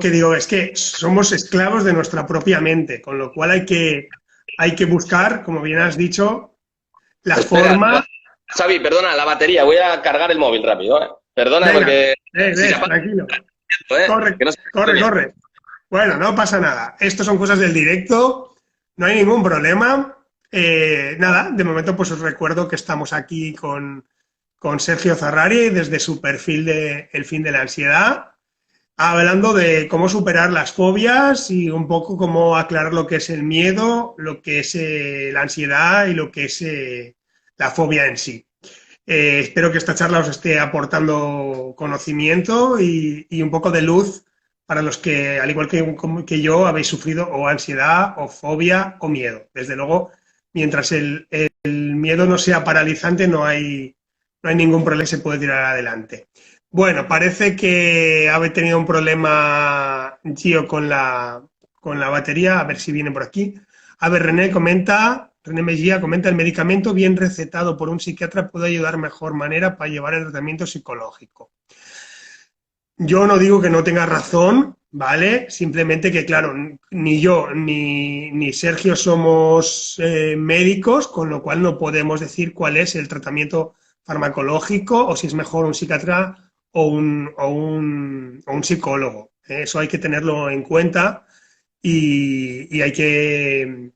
que digo, es que somos esclavos de nuestra propia mente, con lo cual hay que buscar, como bien has dicho, la forma... Xavi, perdona, la batería, voy a cargar el móvil rápido, ¿eh? Perdona. Venga, porque... tranquilo. Corre. Bueno, no pasa nada. Estos son cosas del directo, no hay ningún problema. Nada, de momento pues os recuerdo que estamos aquí con Sergio Zarrari desde su perfil de El fin de la ansiedad, hablando de cómo superar las fobias y un poco cómo aclarar lo que es el miedo, lo que es la ansiedad y lo que es la fobia en sí. Espero que esta charla os esté aportando conocimiento y un poco de luz para los que, al igual que yo, habéis sufrido o ansiedad o fobia o miedo. Desde luego, mientras el miedo no sea paralizante, no hay ningún problema, se puede tirar adelante. Bueno, parece que habéis tenido un problema, Gio, con la batería, a ver si viene por aquí. A ver, René Mejía comenta, el medicamento bien recetado por un psiquiatra puede ayudar mejor manera para llevar el tratamiento psicológico. Yo no digo que no tenga razón, ¿vale? Simplemente que, claro, ni yo ni Sergio somos médicos, con lo cual no podemos decir cuál es el tratamiento farmacológico o si es mejor un psiquiatra o un psicólogo. Eso hay que tenerlo en cuenta y hay que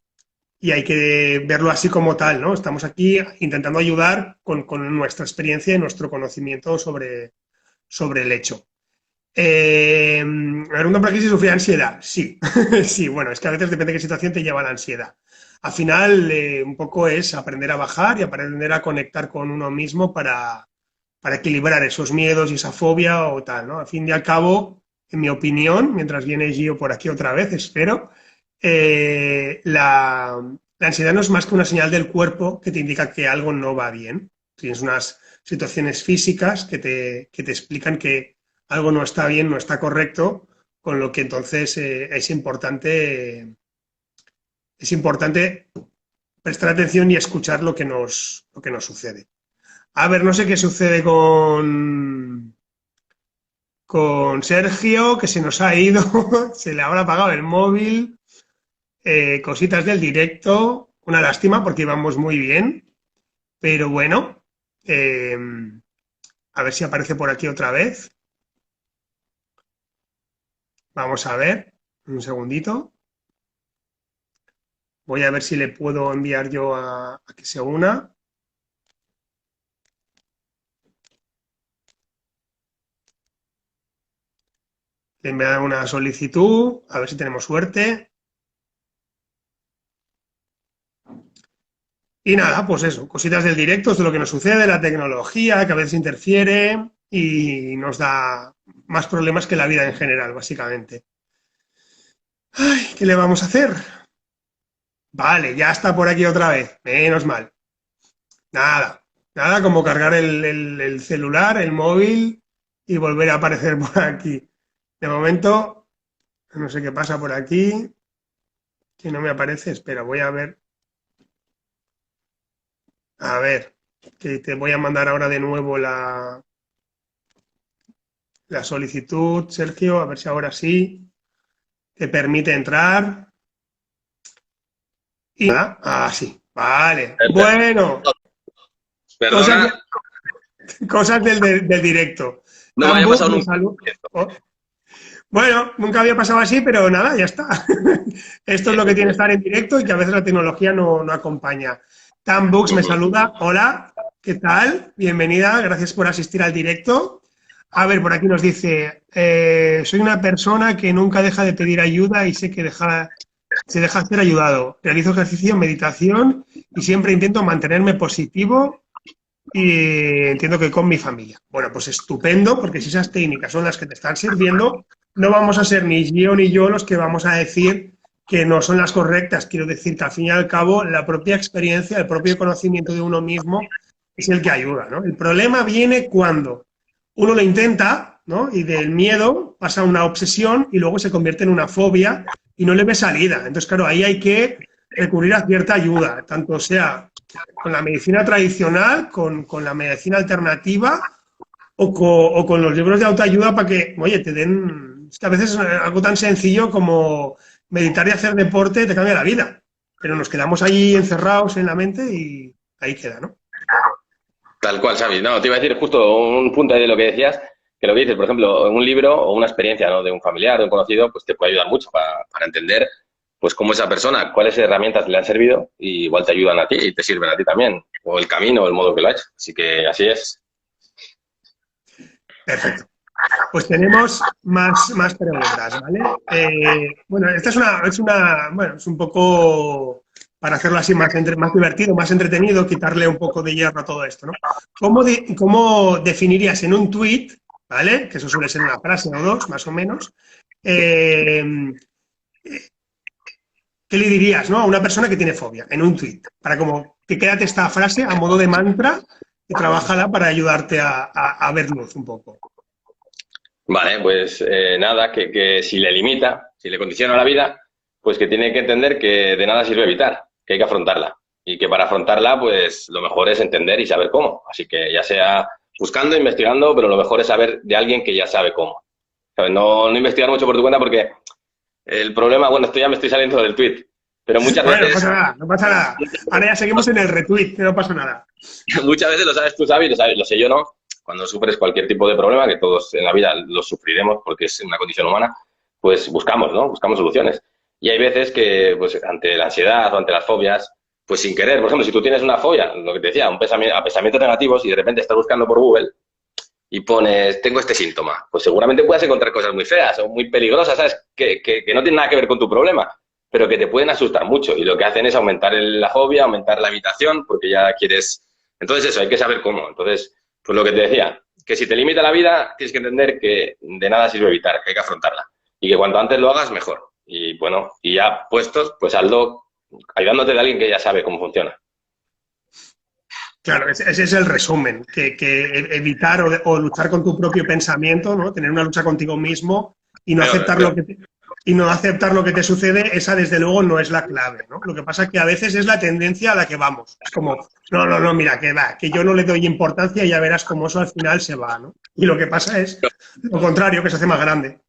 verlo así como tal, ¿no? Estamos aquí intentando ayudar con nuestra experiencia y nuestro conocimiento sobre el hecho. Pregunta por aquí si sufría ansiedad. Sí, sí, bueno, es que a veces depende de qué situación te lleva a la ansiedad. Al final, un poco es aprender a bajar y aprender a conectar con uno mismo para equilibrar esos miedos y esa fobia o tal, ¿no? Al fin y al cabo, en mi opinión, mientras viene Gio por aquí otra vez, espero, la la ansiedad no es más que una señal del cuerpo que te indica que algo no va bien. Tienes unas situaciones físicas que te explican que algo no está bien, no está correcto, con lo que entonces es importante prestar atención y escuchar lo que nos sucede. A ver, no sé qué sucede con Sergio, que se nos ha ido, se le habrá apagado el móvil, cositas del directo, una lástima porque íbamos muy bien, pero bueno, a ver si aparece por aquí otra vez. Vamos a ver, un segundito. Voy a ver si le puedo enviar yo a que se una. Le enviar una solicitud, a ver si tenemos suerte. Y nada, pues eso, cositas del directo, es de lo que nos sucede, la tecnología, que a veces interfiere y nos da más problemas que la vida en general, básicamente. Ay, ¿qué le vamos a hacer? Vale, ya está por aquí otra vez, menos mal. Nada, nada como cargar el celular, el móvil y volver a aparecer por aquí. De momento, no sé qué pasa por aquí, que no me aparece. Espera, voy a ver. A ver, que te voy a mandar ahora de nuevo la solicitud, Sergio, a ver si ahora sí te permite entrar. Y nada, sí, vale. Bueno, cosas, Perdona, cosas del directo. no me había Tambo, pasado me nunca. salud. Oh, bueno, nunca había pasado así, pero nada, ya está. Esto es lo que tiene estar en directo y que a veces la tecnología no acompaña. Tambux me Ujú. saluda. Hola, ¿qué tal? Bienvenida, gracias por asistir al directo. A ver, por aquí nos dice, soy una persona que nunca deja de pedir ayuda y sé que se deja ser ayudado. Realizo ejercicio, meditación y siempre intento mantenerme positivo y entiendo que con mi familia. Bueno, pues estupendo, porque si esas técnicas son las que te están sirviendo, no vamos a ser ni yo ni yo los que vamos a decir que no son las correctas. Quiero decir que al fin y al cabo la propia experiencia, el propio conocimiento de uno mismo es el que ayuda, ¿no? El problema viene cuando uno lo intenta, ¿no? Y del miedo pasa a una obsesión y luego se convierte en una fobia y no le ve salida. Entonces, claro, ahí hay que recurrir a cierta ayuda, tanto sea con la medicina tradicional, con la medicina alternativa o con los libros de autoayuda para que, oye, te den... Es que a veces algo tan sencillo como meditar y hacer deporte te cambia la vida, pero nos quedamos ahí encerrados en la mente y ahí queda, ¿no? Tal cual, Xavi. No, te iba a decir justo un punto ahí de lo que decías, que lo que dices, por ejemplo, un libro o una experiencia, ¿no?, de un familiar, de un conocido, pues te puede ayudar mucho para entender pues cómo esa persona, cuáles herramientas le han servido y igual te ayudan a ti y te sirven a ti también, o el camino, o el modo que lo ha hecho. Así que así es. Perfecto. Pues tenemos más preguntas, ¿vale? Bueno, esta bueno, es un poco para hacerlo así más divertido, más entretenido, quitarle un poco de hierro a todo esto, ¿no? ¿Cómo definirías en un tweet, ¿vale? Que eso suele ser una frase o dos, más o menos, eh, ¿qué le dirías, ¿no?, a una persona que tiene fobia en un tweet? Para como que quédate esta frase a modo de mantra y trabájala para ayudarte a ver luz un poco. Vale, pues nada, que si le limita, si le condiciona la vida, pues que tiene que entender que de nada sirve evitar, que hay que afrontarla. Y que para afrontarla, pues lo mejor es entender y saber cómo. Así que ya sea buscando, investigando, pero lo mejor es saber de alguien que ya sabe cómo. ¿Sabes? No investigar mucho por tu cuenta porque el problema, bueno, esto ya me estoy saliendo del tweet, pero muchas Bueno, no veces, pasa nada, no pasa nada. Ahora ya seguimos en el retweet, que no pasa nada. muchas veces lo sabes tú, Xavi, lo sé yo, ¿no? Cuando sufres cualquier tipo de problema, que todos en la vida los sufriremos porque es una condición humana, pues buscamos, ¿no? Buscamos soluciones. Y hay veces que, pues, ante la ansiedad o ante las fobias, pues sin querer, por ejemplo, si tú tienes una fobia, lo que te decía, a pensamientos negativos y de repente estás buscando por Google y pones, tengo este síntoma, pues seguramente puedas encontrar cosas muy feas o muy peligrosas, ¿sabes? Que no tienen nada que ver con tu problema, pero que te pueden asustar mucho y lo que hacen es aumentar la fobia, aumentar la evitación, porque ya quieres... Entonces eso, hay que saber cómo. Entonces, pues lo que te decía, que si te limita la vida, tienes que entender que de nada sirve evitar, que hay que afrontarla y que cuanto antes lo hagas, mejor. Y bueno, y ya puestos, pues hazlo ayudándote de alguien que ya sabe cómo funciona. Claro, ese es el resumen, que evitar o luchar con tu propio pensamiento, ¿no? Tener una lucha contigo mismo y no aceptar lo que y no aceptar lo que te sucede, esa desde luego no es la clave, ¿no? Lo que pasa es que a veces es la tendencia a la que vamos. Es como, no, mira, que va, que yo no le doy importancia y ya verás cómo eso al final se va, ¿no? Y lo que pasa es lo contrario, que se hace más grande.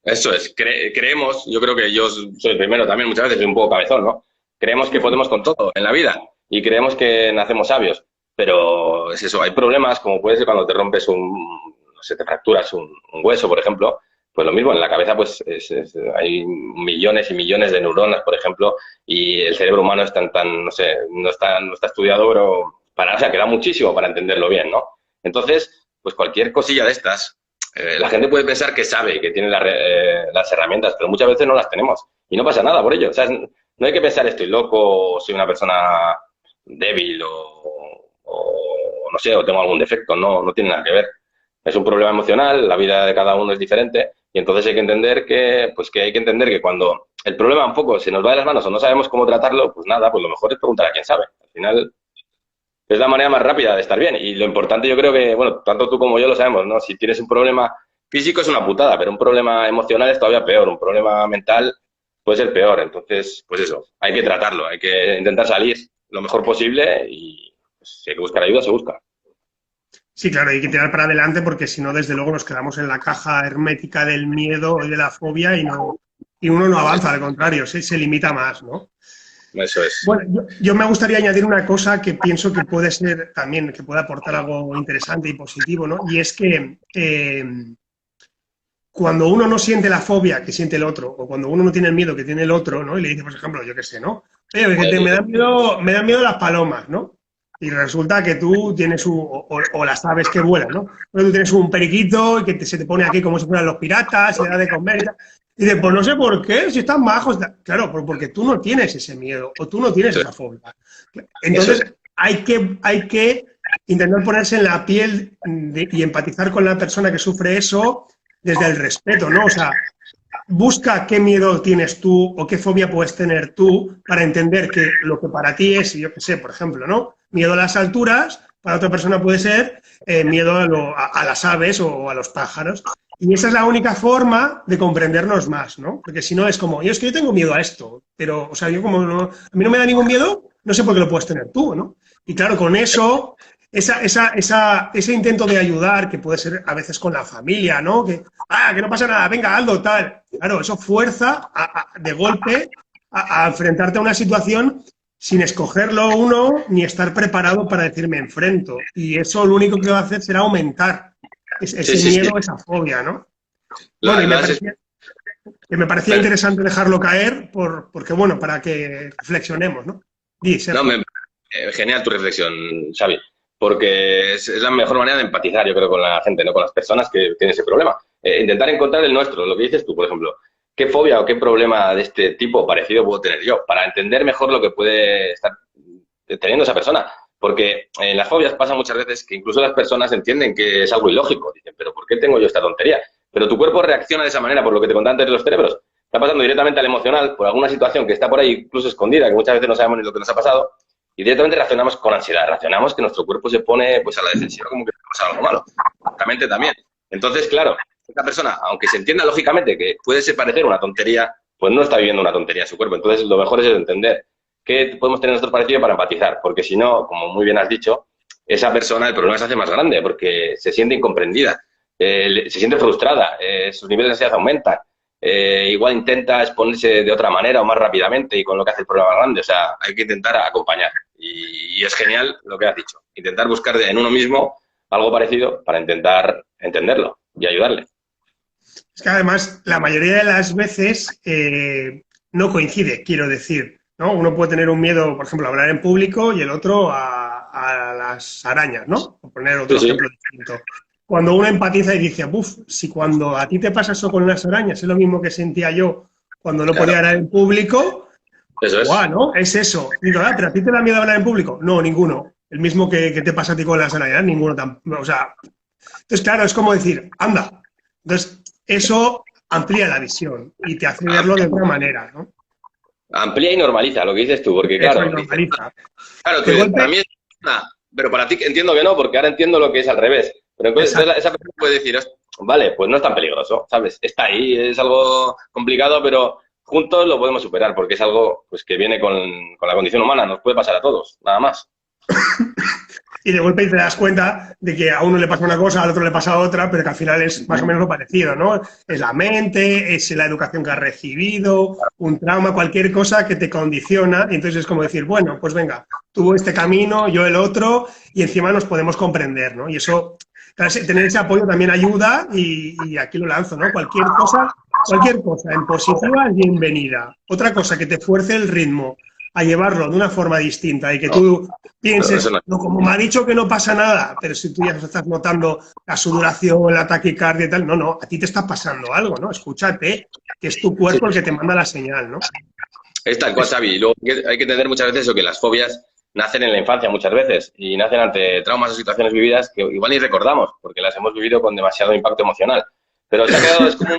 Eso es, creemos, yo creo que yo soy el primero también, muchas veces soy un poco cabezón, ¿no? Creemos que podemos con todo en la vida y creemos que nacemos sabios, pero es eso, hay problemas como puede ser cuando te rompes no sé, te fracturas un hueso, por ejemplo, pues lo mismo, en la cabeza pues hay millones y millones de neuronas, por ejemplo, y el cerebro humano es no sé, no está estudiado, pero o sea, queda muchísimo para entenderlo bien, ¿no? Entonces, pues cualquier cosilla de estas, la gente puede pensar que sabe, que tiene las herramientas, pero muchas veces no las tenemos y no pasa nada por ello. O sea, no hay que pensar estoy loco o soy una persona débil o no sé, o tengo algún defecto. No tiene nada que ver. Es un problema emocional, la vida de cada uno es diferente y entonces hay que entender que cuando el problema un poco se nos va de las manos o no sabemos cómo tratarlo, pues nada, pues lo mejor es preguntar a quién sabe. Al final es la manera más rápida de estar bien. Y lo importante yo creo que, bueno, tanto tú como yo lo sabemos, ¿no? Si tienes un problema físico es una putada, pero un problema emocional es todavía peor. Un problema mental puede ser peor. Entonces, pues eso, hay que tratarlo, hay que intentar salir lo mejor posible y pues, si hay que buscar ayuda, se busca. Sí, claro, hay que tirar para adelante porque si no, desde luego nos quedamos en la caja hermética del miedo y de la fobia y uno no avanza, al contrario, se limita más, ¿no? Eso es. Bueno, yo me gustaría añadir una cosa que pienso que puede ser también, que puede aportar algo interesante y positivo, ¿no? Y es que cuando uno no siente la fobia que siente el otro, o cuando uno no tiene el miedo que tiene el otro, ¿no? Y le dice, por ejemplo, yo qué sé, ¿no? Oye, que me dan miedo las palomas, ¿no? Y resulta que tú tienes o las aves que vuelan, ¿no? Pero tú tienes un periquito y que se te pone aquí como si fueran los piratas, y le da de comer y tal. Y dices, pues no sé por qué, si están bajos. Claro, porque tú no tienes ese miedo o tú no tienes esa fobia. Entonces, hay que intentar ponerse en la piel y empatizar con la persona que sufre eso desde el respeto, ¿no? O sea, busca qué miedo tienes tú o qué fobia puedes tener tú para entender que lo que para ti es, yo qué sé, por ejemplo, ¿no? Miedo a las alturas, para otra persona puede ser miedo a las aves o a los pájaros. Y esa es la única forma de comprendernos más, ¿no? Porque si no es como, yo es que yo tengo miedo a esto, pero, o sea, yo como no, a mí no me da ningún miedo, no sé por qué lo puedes tener tú, ¿no? Y claro, con eso ese intento de ayudar, que puede ser a veces con la familia, ¿no? Que no pasa nada, venga, Aldo, tal. Claro, eso fuerza de golpe a enfrentarte a una situación sin escogerlo uno ni estar preparado para decir me enfrento. Y eso lo único que va a hacer será aumentar ese miedo, esa fobia, ¿no? Bueno, y me parecía interesante dejarlo caer porque, bueno, para que reflexionemos, ¿no? Genial tu reflexión, Xavi, porque es la mejor manera de empatizar, yo creo, con la gente, ¿no? Con las personas que tienen ese problema. Intentar encontrar el nuestro, lo que dices tú, por ejemplo. ¿Qué fobia o qué problema de este tipo parecido puedo tener yo? Para entender mejor lo que puede estar teniendo esa persona. Porque en las fobias pasa muchas veces que incluso las personas entienden que es algo ilógico. Dicen, ¿pero por qué tengo yo esta tontería? Pero tu cuerpo reacciona de esa manera, por lo que te conté antes de los cerebros. Está pasando directamente al emocional por alguna situación que está por ahí incluso escondida, que muchas veces no sabemos ni lo que nos ha pasado, y directamente reaccionamos con ansiedad. Reaccionamos que nuestro cuerpo se pone pues a la defensiva como que pasa algo malo. La mente también. Entonces, claro, esta persona, aunque se entienda lógicamente que puede ser parecer una tontería, pues no está viviendo una tontería en su cuerpo. Entonces, lo mejor es entender qué podemos tener nosotros parecido para empatizar, porque si no, como muy bien has dicho, esa persona, el problema se hace más grande, porque se siente incomprendida, se siente frustrada, sus niveles de ansiedad aumentan, igual intenta exponerse de otra manera o más rápidamente y con lo que hace el problema más grande. O sea, hay que intentar acompañar. Y es genial lo que has dicho, intentar buscar en uno mismo algo parecido para intentar entenderlo y ayudarle. Es que además la mayoría de las veces no coincide, quiero decir, ¿no? Uno puede tener un miedo, por ejemplo, a hablar en público y el otro a las arañas, ¿no? Por poner otro ejemplo distinto. Cuando uno empatiza y dice, buf, si cuando a ti te pasa eso con las arañas es lo mismo que sentía yo cuando no podía hablar en público, eso es. ¿no? Es eso. Digo, ¿pero a ti te da miedo hablar en público? No, ninguno. El mismo que te pasa a ti con las arañas, ninguno tampoco. O sea, entonces, claro, es como decir, anda. Entonces, eso amplía la visión y te hace verlo de otra manera, ¿no? Amplía y normaliza lo que dices tú, porque Eso claro, normaliza. claro, De golpe, también, pero para ti entiendo que no, porque ahora entiendo lo que es al revés. Pero entonces exacto. esa persona puede decir, vale, pues no es tan peligroso, ¿sabes? Está ahí, es algo complicado, pero juntos lo podemos superar, porque es algo pues que viene con la condición humana, nos puede pasar a todos, nada más. Y de golpe te das cuenta de que a uno le pasa una cosa, al otro le pasa otra, pero que al final es más o menos lo parecido, ¿no? Es la mente, es la educación que has recibido, un trauma, cualquier cosa que te condiciona. Y entonces es como decir, bueno, pues venga, tú este camino, yo el otro, y encima nos podemos comprender, ¿no? Y eso, claro, tener ese apoyo también ayuda, y aquí lo lanzo, ¿no? Cualquier cosa en positiva es bienvenida. Otra cosa que te fuerce el ritmo a llevarlo de una forma distinta y que No, tú eso pienses, no. no, como me ha dicho que no pasa nada, pero si tú ya estás notando la sudoración, la taquicardia y tal, no, no, a ti te está pasando algo, ¿no? Escúchate, que es tu Sí, cuerpo el que te manda la señal, ¿no? es tal cual, Xavi. Y luego hay que entender muchas veces eso, que las fobias nacen en la infancia muchas veces y nacen ante traumas o situaciones vividas que igual ni recordamos porque las hemos vivido con demasiado impacto emocional. Pero se ha quedado, es como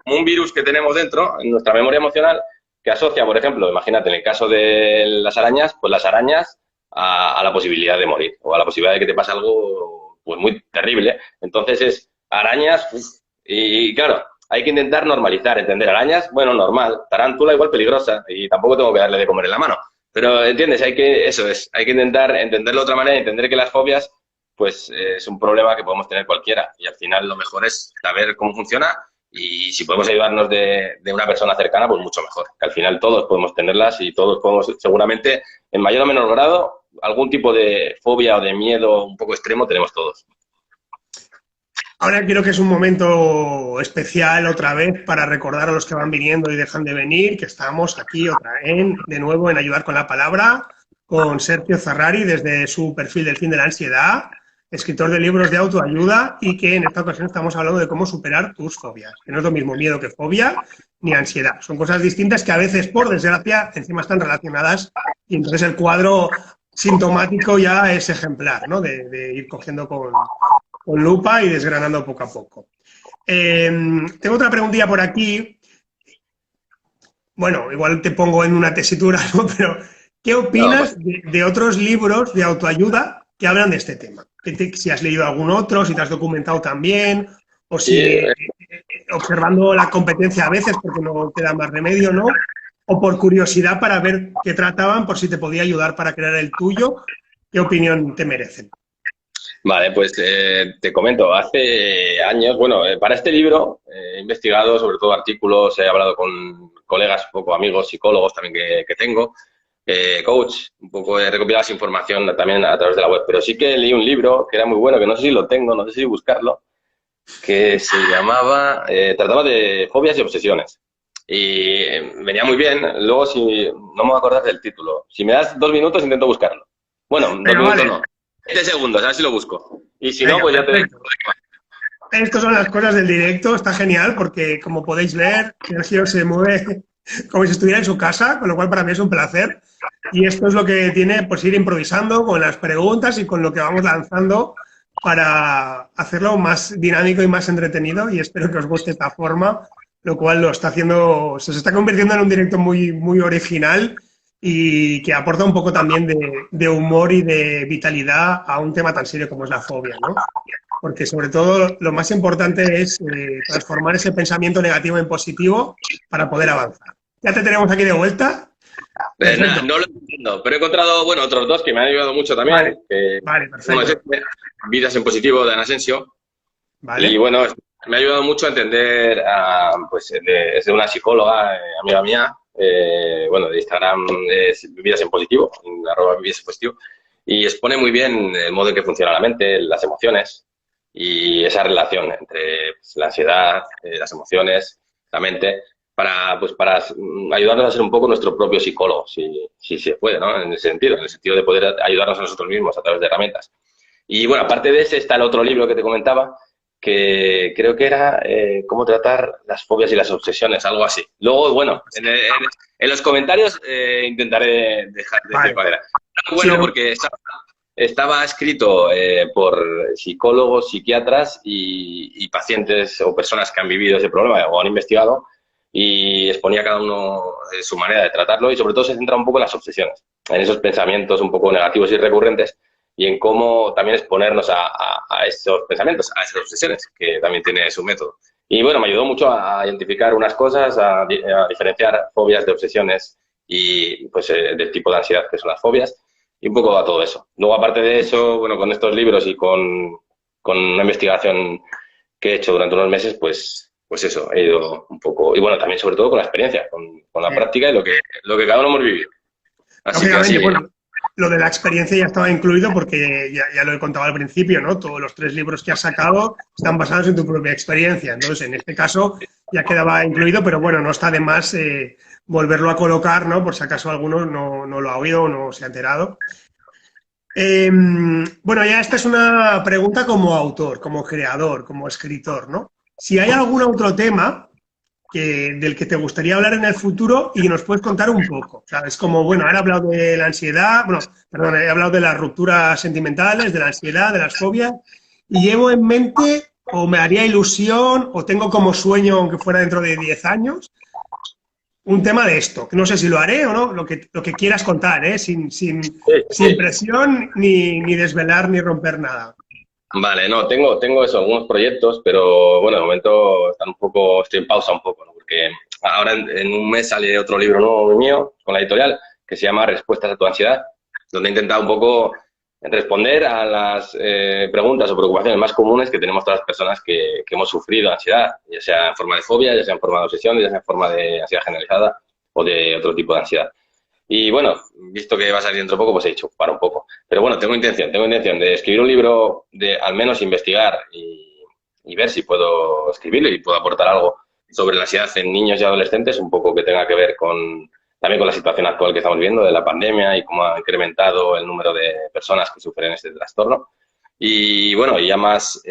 un virus que tenemos dentro, en nuestra memoria emocional, que asocia, por ejemplo, imagínate, en el caso de las arañas, pues las arañas a la posibilidad de morir o a la posibilidad de que te pase algo pues muy terrible. Entonces es arañas, y claro, hay que intentar normalizar, entender arañas, bueno, normal, tarántula igual peligrosa y tampoco tengo que darle de comer en la mano. Pero, ¿entiendes? Hay que intentar entenderlo de otra manera, entender que las fobias, pues es un problema que podemos tener cualquiera y al final lo mejor es saber cómo funciona y si podemos ayudarnos de una persona cercana, pues mucho mejor. Que al final todos podemos tenerlas y todos podemos, seguramente, en mayor o menor grado, algún tipo de fobia o de miedo un poco extremo tenemos todos. Ahora creo que es un momento especial otra vez para recordar a los que van viniendo y dejan de venir que estamos aquí de nuevo en Ayudar con la Palabra con Sergio Zarrari desde su perfil del fin de la ansiedad, escritor de libros de autoayuda y que en esta ocasión estamos hablando de cómo superar tus fobias, que no es lo mismo miedo que fobia ni ansiedad. Son cosas distintas que a veces, por desgracia, encima están relacionadas y entonces el cuadro sintomático ya es ejemplar, ¿no? De ir cogiendo con lupa y desgranando poco a poco. Tengo otra preguntilla por aquí. Bueno, igual te pongo en una tesitura, ¿no? Pero, ¿qué No, pues, opinas de otros libros de autoayuda que hablan de este tema? Si has leído algún otro, si te has documentado también, o sí, si observando la competencia a veces, porque no te da más remedio, ¿no? O por curiosidad para ver qué trataban, por si te podía ayudar para crear el tuyo, ¿qué opinión te merecen? vale, pues te comento, hace años, bueno, para este libro he investigado sobre todo artículos, he hablado con colegas, un poco amigos, psicólogos también que tengo, coach, un poco he recopilado esa información también a través de la web, pero sí que leí un libro que era muy bueno, que no sé si lo tengo, no sé si buscarlo, que se llamaba, trataba de fobias y obsesiones. Y venía muy bien, luego si no me voy a acordar del título, si me das 2 minutos intento buscarlo. Bueno, dos Venga, minutos vale. no, 20 segundos, a ver si lo busco. Y si no, Venga, pues ya te digo. perfecto. Estas son las cosas del directo, está genial porque como podéis ver, Sergio se mueve como si estuviera en su casa, con lo cual para mí es un placer. Y esto es lo que tiene, pues ir improvisando con las preguntas y con lo que vamos lanzando para hacerlo más dinámico y más entretenido y espero que os guste esta forma, lo cual lo está haciendo, se está convirtiendo en un directo muy, muy original y que aporta un poco también de humor y de vitalidad a un tema tan serio como es la fobia, ¿no? Porque sobre todo lo más importante es transformar ese pensamiento negativo en positivo para poder avanzar. Ya te tenemos aquí de vuelta. Nada, Perfecto. no lo entiendo, pero he encontrado, bueno, otros dos que me han ayudado mucho también, Vale, que vale, uno es perfecto. este, Vidas en Positivo, de Ana Asensio, y Vale, bueno, me ha ayudado mucho a entender, pues, es de una psicóloga, amiga mía, bueno, de Instagram es Vidas en Positivo, @Vidas en Positivo, y expone muy bien el modo en que funciona la mente, las emociones y esa relación entre pues, la ansiedad, las emociones, la mente, para ayudarnos a ser un poco nuestro propio psicólogo, si se puede, ¿no? En el sentido de poder ayudarnos a nosotros mismos a través de herramientas. Y bueno, aparte de ese está el otro libro que te comentaba, que creo que era cómo tratar las fobias y las obsesiones, algo así. Luego, bueno, en los comentarios intentaré dejar de decir vale. cuál era. Era Sí, bueno porque estaba escrito por psicólogos, psiquiatras y pacientes o personas que han vivido ese problema o han investigado. y exponía cada uno su manera de tratarlo y sobre todo se centra un poco en las obsesiones, en esos pensamientos un poco negativos y recurrentes y en cómo también exponernos a esos pensamientos, a esas obsesiones, que también tiene su método. Y bueno, me ayudó mucho a identificar unas cosas, a diferenciar fobias de obsesiones y pues del tipo de ansiedad que son las fobias y un poco a todo eso. Luego, aparte de eso, bueno, con estos libros y con una investigación que he hecho durante unos meses, pues eso, he ido un poco, y bueno, también sobre todo con la experiencia, con la práctica y lo que cada uno hemos vivido. Así que Lógicamente, así. bueno, lo de la experiencia ya estaba incluido porque ya lo he contado al principio, ¿no? Todos los 3 libros que has sacado están basados en tu propia experiencia. Entonces, en este caso ya quedaba incluido, pero bueno, no está de más volverlo a colocar, ¿no? Por si acaso alguno no lo ha oído o no se ha enterado. Bueno, ya esta es una pregunta como autor, como creador, como escritor, ¿no? Si hay algún otro tema del que te gustaría hablar en el futuro y que nos puedes contar un poco. O sea, es como, bueno, ahora he hablado de la ansiedad, bueno, perdón, he hablado de las rupturas sentimentales, de la ansiedad, de las fobias, y llevo en mente, o me haría ilusión, o tengo como sueño, aunque fuera dentro de 10 años, un tema de esto, que no sé si lo haré o no, lo que quieras contar, ¿eh? Sin Sí. presión, ni desvelar, ni romper nada. Vale, no, tengo eso, algunos proyectos, pero bueno, de momento estoy en pausa un poco, ¿no? Porque ahora en un mes sale otro libro nuevo mío con la editorial que se llama Respuestas a tu ansiedad, donde he intentado un poco responder a las preguntas o preocupaciones más comunes que tenemos todas las personas que hemos sufrido ansiedad, ya sea en forma de fobia, ya sea en forma de obsesión, ya sea en forma de ansiedad generalizada o de otro tipo de ansiedad. Y bueno, visto que va a salir dentro de poco, pues he dicho, para un poco. Pero bueno, tengo intención de escribir un libro, de al menos investigar y ver si puedo escribirlo y puedo aportar algo sobre la ansiedad en niños y adolescentes, un poco que tenga que ver también con la situación actual que estamos viendo de la pandemia y cómo ha incrementado el número de personas que sufren este trastorno. Y bueno, y ya más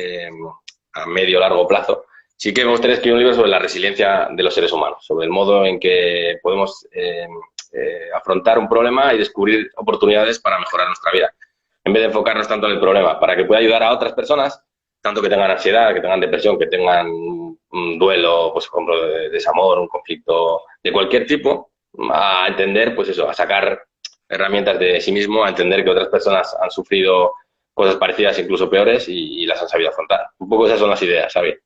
a medio largo plazo, sí que me gustaría escribir un libro sobre la resiliencia de los seres humanos, sobre el modo en que podemos afrontar un problema y descubrir oportunidades para mejorar nuestra vida, en vez de enfocarnos tanto en el problema, para que pueda ayudar a otras personas, tanto que tengan ansiedad, que tengan depresión, que tengan un duelo, pues por ejemplo, de desamor, un conflicto de cualquier tipo, a entender, pues eso, a sacar herramientas de sí mismo, a entender que otras personas han sufrido cosas parecidas, incluso peores, y las han sabido afrontar. Un poco esas son las ideas, ¿sabes?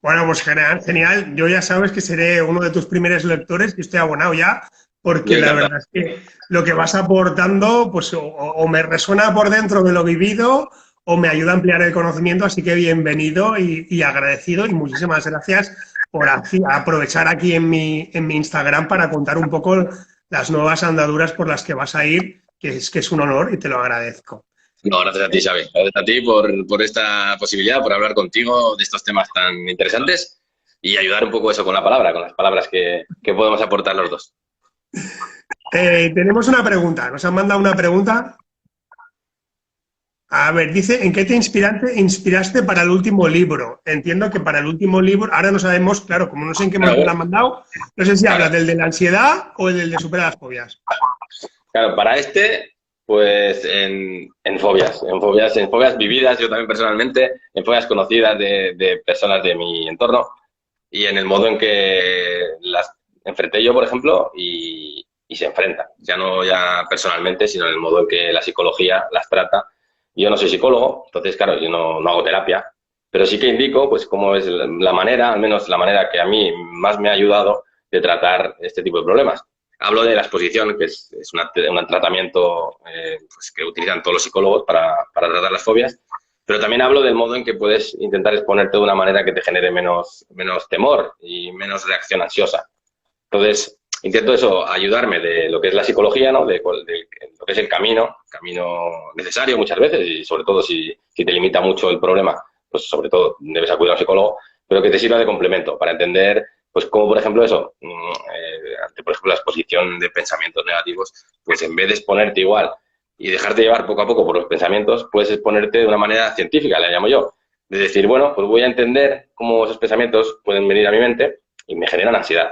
Bueno, pues genial, genial. Yo ya sabes que seré uno de tus primeros lectores, que estoy abonado ya, Yo porque la encantado. verdad es que lo que vas aportando, pues o me resuena por dentro de lo vivido, o me ayuda a ampliar el conocimiento, así que bienvenido y agradecido, y muchísimas gracias por aprovechar aquí en mi Instagram para contar un poco las nuevas andaduras por las que vas a ir, que es un honor y te lo agradezco. No, gracias a ti, Xavi. Gracias a ti por esta posibilidad, por hablar contigo de estos temas tan interesantes y ayudar un poco eso con la palabra, con las palabras que podemos aportar los dos. Tenemos una pregunta, nos han mandado una pregunta. A ver, dice, ¿en qué te inspiraste para el último libro? Entiendo que para el último libro, ahora no sabemos, claro, como no sé en qué momento lo Claro, han mandado, no sé si claro, hablas del de la ansiedad o el del de superar las fobias. claro, para este, pues en fobias vividas, yo también personalmente, en fobias conocidas de personas de mi entorno y en el modo en que las enfrenté yo, por ejemplo, y se enfrentan. Ya no ya personalmente, sino en el modo en que la psicología las trata. Yo no soy psicólogo, entonces, claro, yo no hago terapia, pero sí que indico, pues, cómo es la manera, al menos la manera que a mí más me ha ayudado de tratar este tipo de problemas. Hablo de la exposición, que es un tratamiento pues, que utilizan todos los psicólogos para tratar las fobias, pero también hablo del modo en que puedes intentar exponerte de una manera que te genere menos temor y menos reacción ansiosa. Entonces, intento eso, ayudarme de lo que es la psicología, ¿no? De lo que es el camino necesario muchas veces y sobre todo si te limita mucho el problema, pues sobre todo debes acudir a un psicólogo, pero que te sirva de complemento para entender, pues como por ejemplo eso, ante por ejemplo la exposición de pensamientos negativos, pues en vez de exponerte igual y dejarte llevar poco a poco por los pensamientos, puedes exponerte de una manera científica, la llamo yo, de decir, bueno, pues voy a entender cómo esos pensamientos pueden venir a mi mente y me generan ansiedad.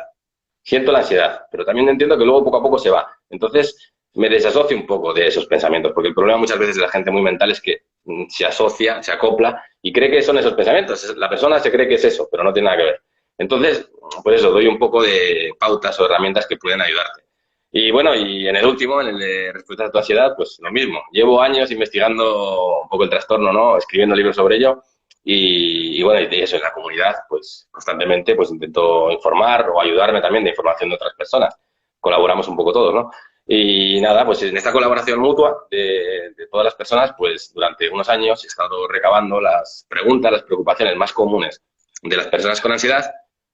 Siento la ansiedad, pero también entiendo que luego poco a poco se va. Entonces, me desasocio un poco de esos pensamientos, porque el problema muchas veces de la gente muy mental es que se asocia, se acopla y cree que son esos pensamientos. La persona se cree que es eso, pero no tiene nada que ver. Entonces, pues eso, doy un poco de pautas o herramientas que pueden ayudarte. Y bueno, y en el último, en el de respuesta a tu ansiedad, pues lo mismo. Llevo años investigando un poco el trastorno, ¿no? Escribiendo libros sobre ello. Y bueno, y de eso en la comunidad, pues constantemente pues intento informar o ayudarme también de información de otras personas. Colaboramos un poco todos, ¿no? Y nada, pues en esta colaboración mutua de todas las personas, pues durante unos años he estado recabando las preguntas, las preocupaciones más comunes de las personas con ansiedad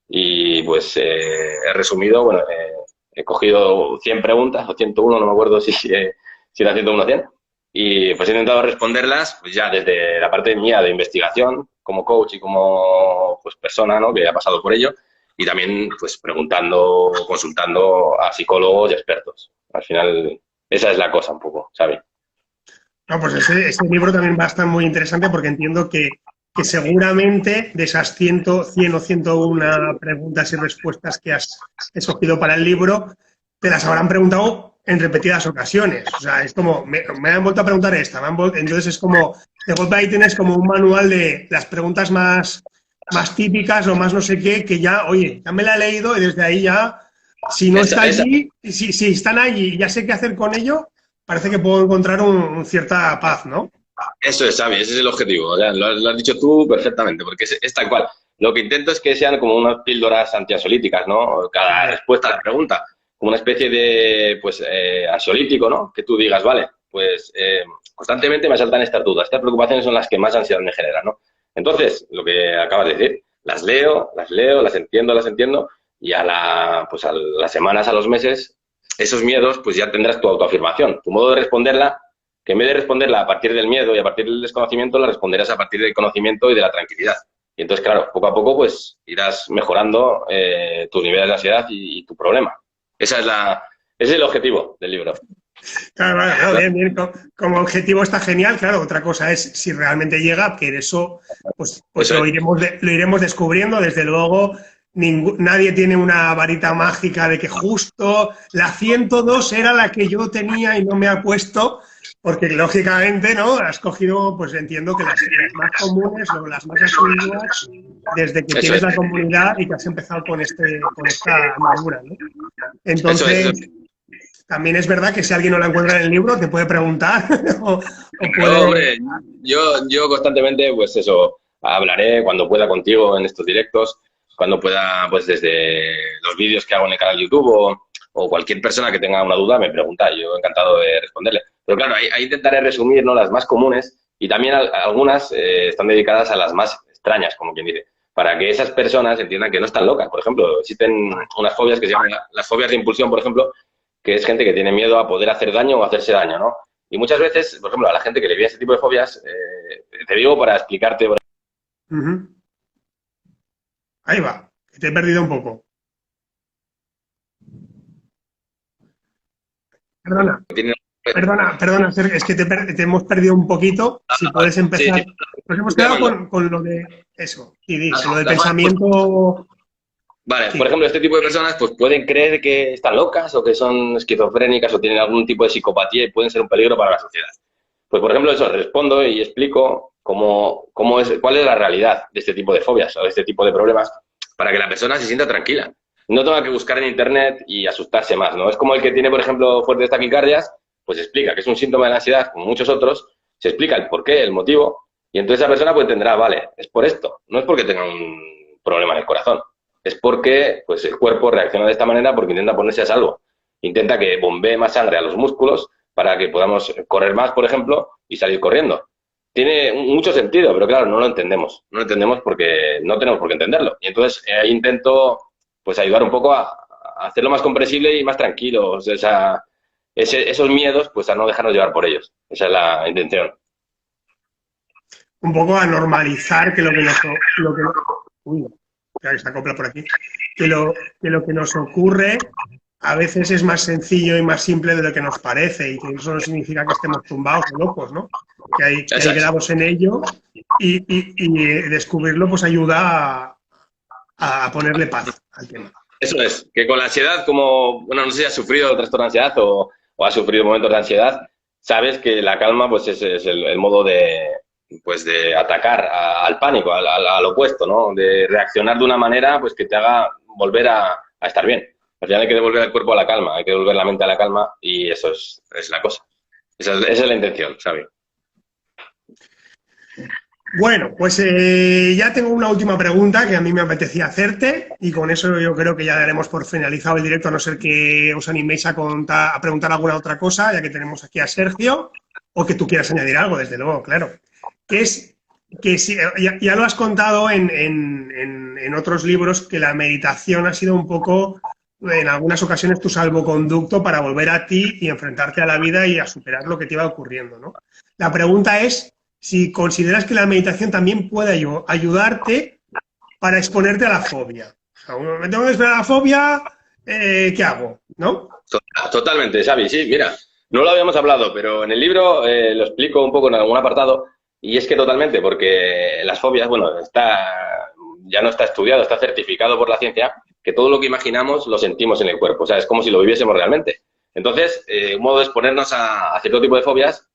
y pues he resumido, bueno, he cogido 100 preguntas o 101, no me acuerdo si era 101 o 100, y pues he intentado responderlas pues ya desde la parte mía de investigación, como coach y como pues persona, ¿no? Que ha pasado por ello, y también pues preguntando, consultando a psicólogos y expertos. Al final, esa es la cosa un poco, ¿sabes? No, pues ese libro también va a estar muy interesante porque entiendo que seguramente de esas 100 o 101 preguntas y respuestas que has escogido para el libro, te las habrán preguntado en repetidas ocasiones. O sea, es como, me han vuelto a preguntar esta, entonces es como, de golpe ahí tienes como un manual de las preguntas más típicas o más no sé qué, que ya, oye, ya me la he leído y desde ahí ya, si no está allí, si están allí y ya sé qué hacer con ello, parece que puedo encontrar cierta paz, ¿no? Eso es, Xavi, ese es el objetivo. O sea, lo has dicho tú perfectamente, porque es tal cual. Lo que intento es que sean como unas píldoras antiansiolíticas, ¿no? Cada respuesta a la pregunta, como una especie de, pues, ansiolítico, ¿no? Que tú digas, vale, pues constantemente me saltan estas dudas, estas preocupaciones son las que más ansiedad me generan, ¿no? Entonces, lo que acabas de decir, las leo, las entiendo, y pues a las semanas, a los meses, esos miedos, pues ya tendrás tu autoafirmación, tu modo de responderla, que en vez de responderla a partir del miedo y a partir del desconocimiento, la responderás a partir del conocimiento y de la tranquilidad. Y entonces, claro, poco a poco, pues irás mejorando tus niveles de ansiedad y tu problema. Ese es el objetivo del libro. Claro, claro, bien. Como objetivo está genial, claro. Otra cosa es si realmente llega, que eso, pues eso lo iremos descubriendo. Desde luego, nadie tiene una varita mágica de que justo la 102 era la que yo tenía y no me ha puesto, porque lógicamente, ¿no? Has cogido, pues entiendo que las más comunes o las más asiduas desde que tienes la comunidad y que has empezado con esta armadura, ¿no? Entonces, también es verdad que si alguien no la encuentra en el libro, te puede preguntar. No, hombre, yo constantemente, pues eso, hablaré cuando pueda contigo en estos directos, cuando pueda, pues desde los vídeos que hago en el canal de YouTube o cualquier persona que tenga una duda me pregunta, yo encantado de responderle. Pero claro, ahí intentaré resumir, ¿no?, las más comunes y también algunas están dedicadas a las más extrañas, como quien dice, para que esas personas entiendan que no están locas. Por ejemplo, existen unas fobias que se llaman las fobias de impulsión, por ejemplo, que es gente que tiene miedo a poder hacer daño o hacerse daño, ¿no? Y muchas veces, por ejemplo, a la gente que le viene ese tipo de fobias, te digo para explicarte... Ahí va, que te he perdido un poco. Perdona, Sergio, es que te hemos perdido un poquito. Si puedes empezar. Sí. Nos hemos quedado con lo de eso. Y dice, lo del pensamiento... Vale, sí. Por ejemplo, este tipo de personas pues pueden creer que están locas o que son esquizofrénicas o tienen algún tipo de psicopatía y pueden ser un peligro para la sociedad. Pues, por ejemplo, eso, respondo y explico cuál es la realidad de este tipo de fobias o de este tipo de problemas para que la persona se sienta tranquila. No tenga que buscar en internet y asustarse más, ¿no? Es como el que tiene, por ejemplo, fuertes taquicardias, pues explica que es un síntoma de la ansiedad, como muchos otros, se explica el porqué, el motivo, y entonces esa persona pues entenderá, vale, es por esto, no es porque tenga un problema en el corazón. Es porque pues, el cuerpo reacciona de esta manera porque intenta ponerse a salvo. Intenta que bombee más sangre a los músculos para que podamos correr más, por ejemplo, y salir corriendo. Tiene mucho sentido, pero claro, no lo entendemos. No lo entendemos porque no tenemos por qué entenderlo. Y entonces ahí intento pues, ayudar un poco a hacerlo más comprensible y más tranquilo. O sea, esos miedos, pues a no dejarnos llevar por ellos. Esa es la intención. Un poco a normalizar que lo que uy, que se acopla por aquí, que lo que nos ocurre a veces es más sencillo y más simple de lo que nos parece y que eso no significa que estemos tumbados o locos, ¿no? Que hay grados en ello y descubrirlo pues ayuda a ponerle paz al tema. Eso es, que con la ansiedad, como, bueno, no sé si has sufrido trastorno de ansiedad o has sufrido momentos de ansiedad, sabes que la calma pues es el modo de pues de atacar al pánico, al opuesto, ¿no? De reaccionar de una manera pues que te haga volver a estar bien. Al final hay que devolver el cuerpo a la calma, hay que devolver la mente a la calma y eso es la cosa. Esa es la intención, Xavi. Bueno, pues ya tengo una última pregunta que a mí me apetecía hacerte y con eso yo creo que ya daremos por finalizado el directo, a no ser que os animéis a preguntar alguna otra cosa, ya que tenemos aquí a Sergio, o que tú quieras añadir algo, desde luego, claro. Que es que si, ya lo has contado en otros libros, que la meditación ha sido un poco, en algunas ocasiones, tu salvoconducto para volver a ti y enfrentarte a la vida y a superar lo que te iba ocurriendo, ¿no? La pregunta es si consideras que la meditación también puede ayudarte para exponerte a la fobia. O sea, me tengo que exponer a la fobia, ¿qué hago? ¿No? Totalmente, Xavi, sí, mira, no lo habíamos hablado, pero en el libro lo explico un poco en algún apartado, y es que totalmente, porque las fobias, bueno, ya no está estudiado, está certificado por la ciencia, que todo lo que imaginamos lo sentimos en el cuerpo, o sea, es como si lo viviésemos realmente. Entonces, un modo de exponernos a cierto tipo de fobias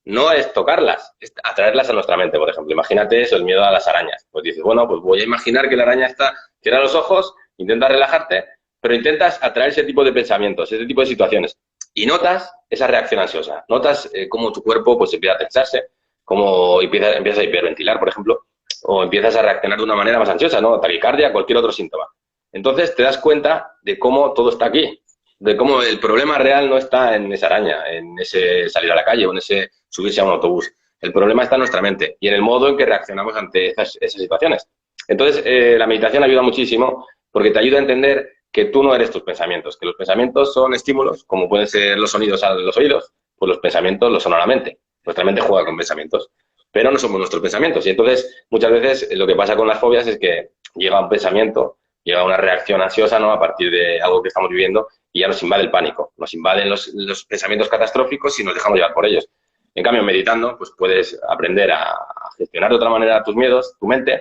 no es tocarlas, es atraerlas a nuestra mente, por ejemplo. Imagínate eso, el miedo a las arañas. Pues dices, bueno, pues voy a imaginar que la araña está, cierra los ojos, intenta relajarte, pero intentas atraer ese tipo de pensamientos, ese tipo de situaciones. Y notas esa reacción ansiosa, notas cómo tu cuerpo pues empieza a tensarse, cómo empiezas a hiperventilar, por ejemplo, o empiezas a reaccionar de una manera más ansiosa, ¿no? Taquicardia, cualquier otro síntoma. Entonces te das cuenta de cómo todo está aquí, de cómo el problema real no está en esa araña, en ese salir a la calle o en ese subirse a un autobús. El problema está en nuestra mente y en el modo en que reaccionamos ante esas situaciones. Entonces, la meditación ayuda muchísimo porque te ayuda a entender que tú no eres tus pensamientos, que los pensamientos son estímulos, como pueden ser los sonidos a los oídos, pues los pensamientos los son a la mente. Nuestra mente juega con pensamientos, pero no somos nuestros pensamientos. Y entonces, muchas veces, lo que pasa con las fobias es que llega un pensamiento, llega una reacción ansiosa, ¿no?, a partir de algo que estamos viviendo y ya nos invade el pánico, nos invaden los pensamientos catastróficos y nos dejamos llevar por ellos. En cambio, meditando, pues puedes aprender a gestionar de otra manera tus miedos, tu mente,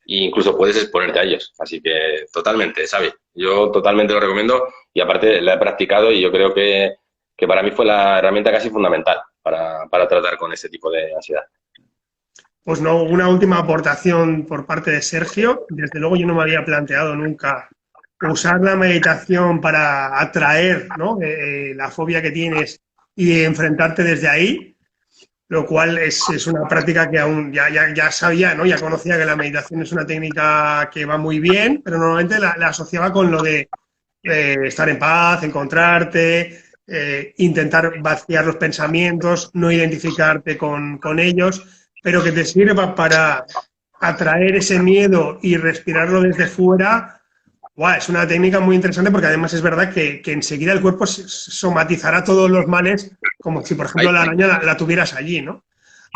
e incluso puedes exponerte a ellos. Así que totalmente, Xavi, yo totalmente lo recomiendo y aparte la he practicado y yo creo que para mí fue la herramienta casi fundamental para tratar con ese tipo de ansiedad. Pues no, una última aportación por parte de Sergio. Desde luego yo no me había planteado nunca usar la meditación para atraer, ¿no?, la fobia que tienes y enfrentarte desde ahí, lo cual es una práctica que aún ya sabía, ¿no?, ya conocía que la meditación es una técnica que va muy bien, pero normalmente la asociaba con lo de estar en paz, encontrarte, intentar vaciar los pensamientos, no identificarte con ellos, pero que te sirva para atraer ese miedo y respirarlo desde fuera. Wow, es una técnica muy interesante porque además es verdad que enseguida el cuerpo somatizará todos los males como si, por ejemplo, la araña la tuvieras allí, ¿no?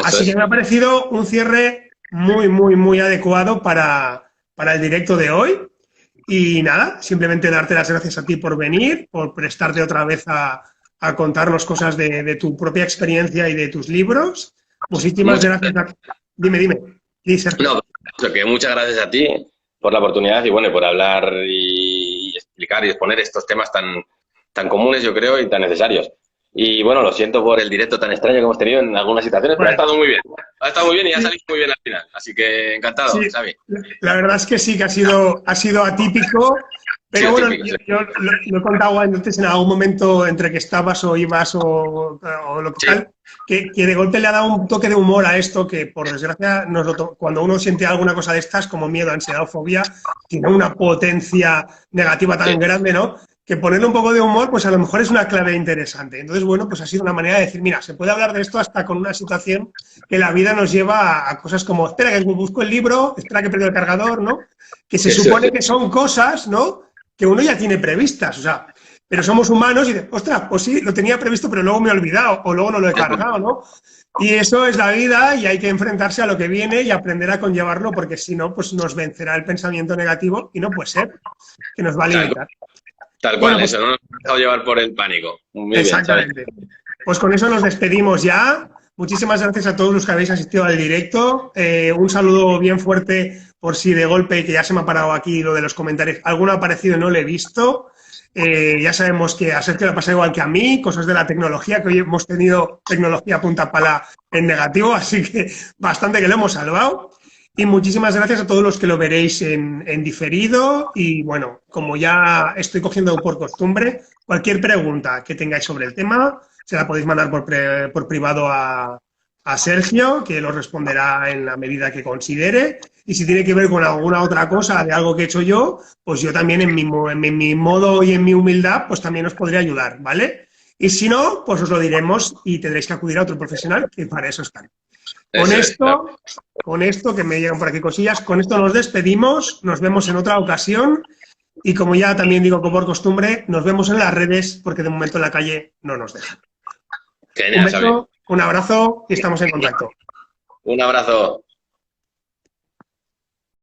Así que me ha parecido un cierre muy, muy, muy adecuado para el directo de hoy. Y nada, simplemente darte las gracias a ti por venir, por prestarte otra vez a contarnos cosas de tu propia experiencia y de tus libros. Muchísimas gracias. Dime. Sí, Sergio. No, que muchas gracias a ti por la oportunidad y bueno, por hablar y explicar y exponer estos temas tan comunes, yo creo, y tan necesarios. Y bueno, lo siento por el directo tan extraño que hemos tenido en algunas situaciones, pero ha estado muy bien. Ha estado muy bien y ha salido muy bien al final. Así que encantado, sí, Xavi. La verdad es que sí, que ha sido atípico. Pero sí, bueno, yo lo he contado antes en algún momento entre que estabas o ibas o lo que tal, que de golpe le ha dado un toque de humor a esto que, por desgracia, cuando uno siente alguna cosa de estas, como miedo, ansiedad o fobia, tiene una potencia negativa tan grande, ¿no?, que ponerle un poco de humor, pues a lo mejor es una clave interesante. Entonces, bueno, pues ha sido una manera de decir, mira, se puede hablar de esto hasta con una situación que la vida nos lleva a cosas como, espera que busco el libro, espera que pierdo el cargador, ¿no?, que se supone que son cosas, ¿no?, que uno ya tiene previstas, o sea, pero somos humanos y dices, ostras, pues sí, lo tenía previsto, pero luego me he olvidado, o luego no lo he cargado, ¿no? Y eso es la vida y hay que enfrentarse a lo que viene y aprender a conllevarlo, porque si no, pues nos vencerá el pensamiento negativo y no puede ser, que nos va a limitar. Tal cual, bueno, pues, eso, no nos hemos dejado llevar por el pánico. Muy exactamente. Bien, pues con eso nos despedimos ya. Muchísimas gracias a todos los que habéis asistido al directo. Un saludo bien fuerte por si de golpe, que ya se me ha parado aquí lo de los comentarios, alguno ha aparecido y no lo he visto. Ya sabemos que a Sergio le pasa igual que a mí, cosas de la tecnología, que hoy hemos tenido tecnología punta pala en negativo, así que bastante que lo hemos salvado. Y muchísimas gracias a todos los que lo veréis en diferido. Y bueno, como ya estoy cogiendo por costumbre, cualquier pregunta que tengáis sobre el tema, se la podéis mandar por privado a Sergio, que lo responderá en la medida que considere. Y si tiene que ver con alguna otra cosa de algo que he hecho yo, pues yo también en mi modo y en mi humildad, pues también os podré ayudar, ¿vale? Y si no, pues os lo diremos y tendréis que acudir a otro profesional, que para eso están. Con esto, que me llegan por aquí cosillas, con esto nos despedimos, nos vemos en otra ocasión y como ya también digo como por costumbre, nos vemos en las redes porque de momento en la calle no nos dejan. Genial, Un beso, un abrazo y estamos en contacto. Un abrazo.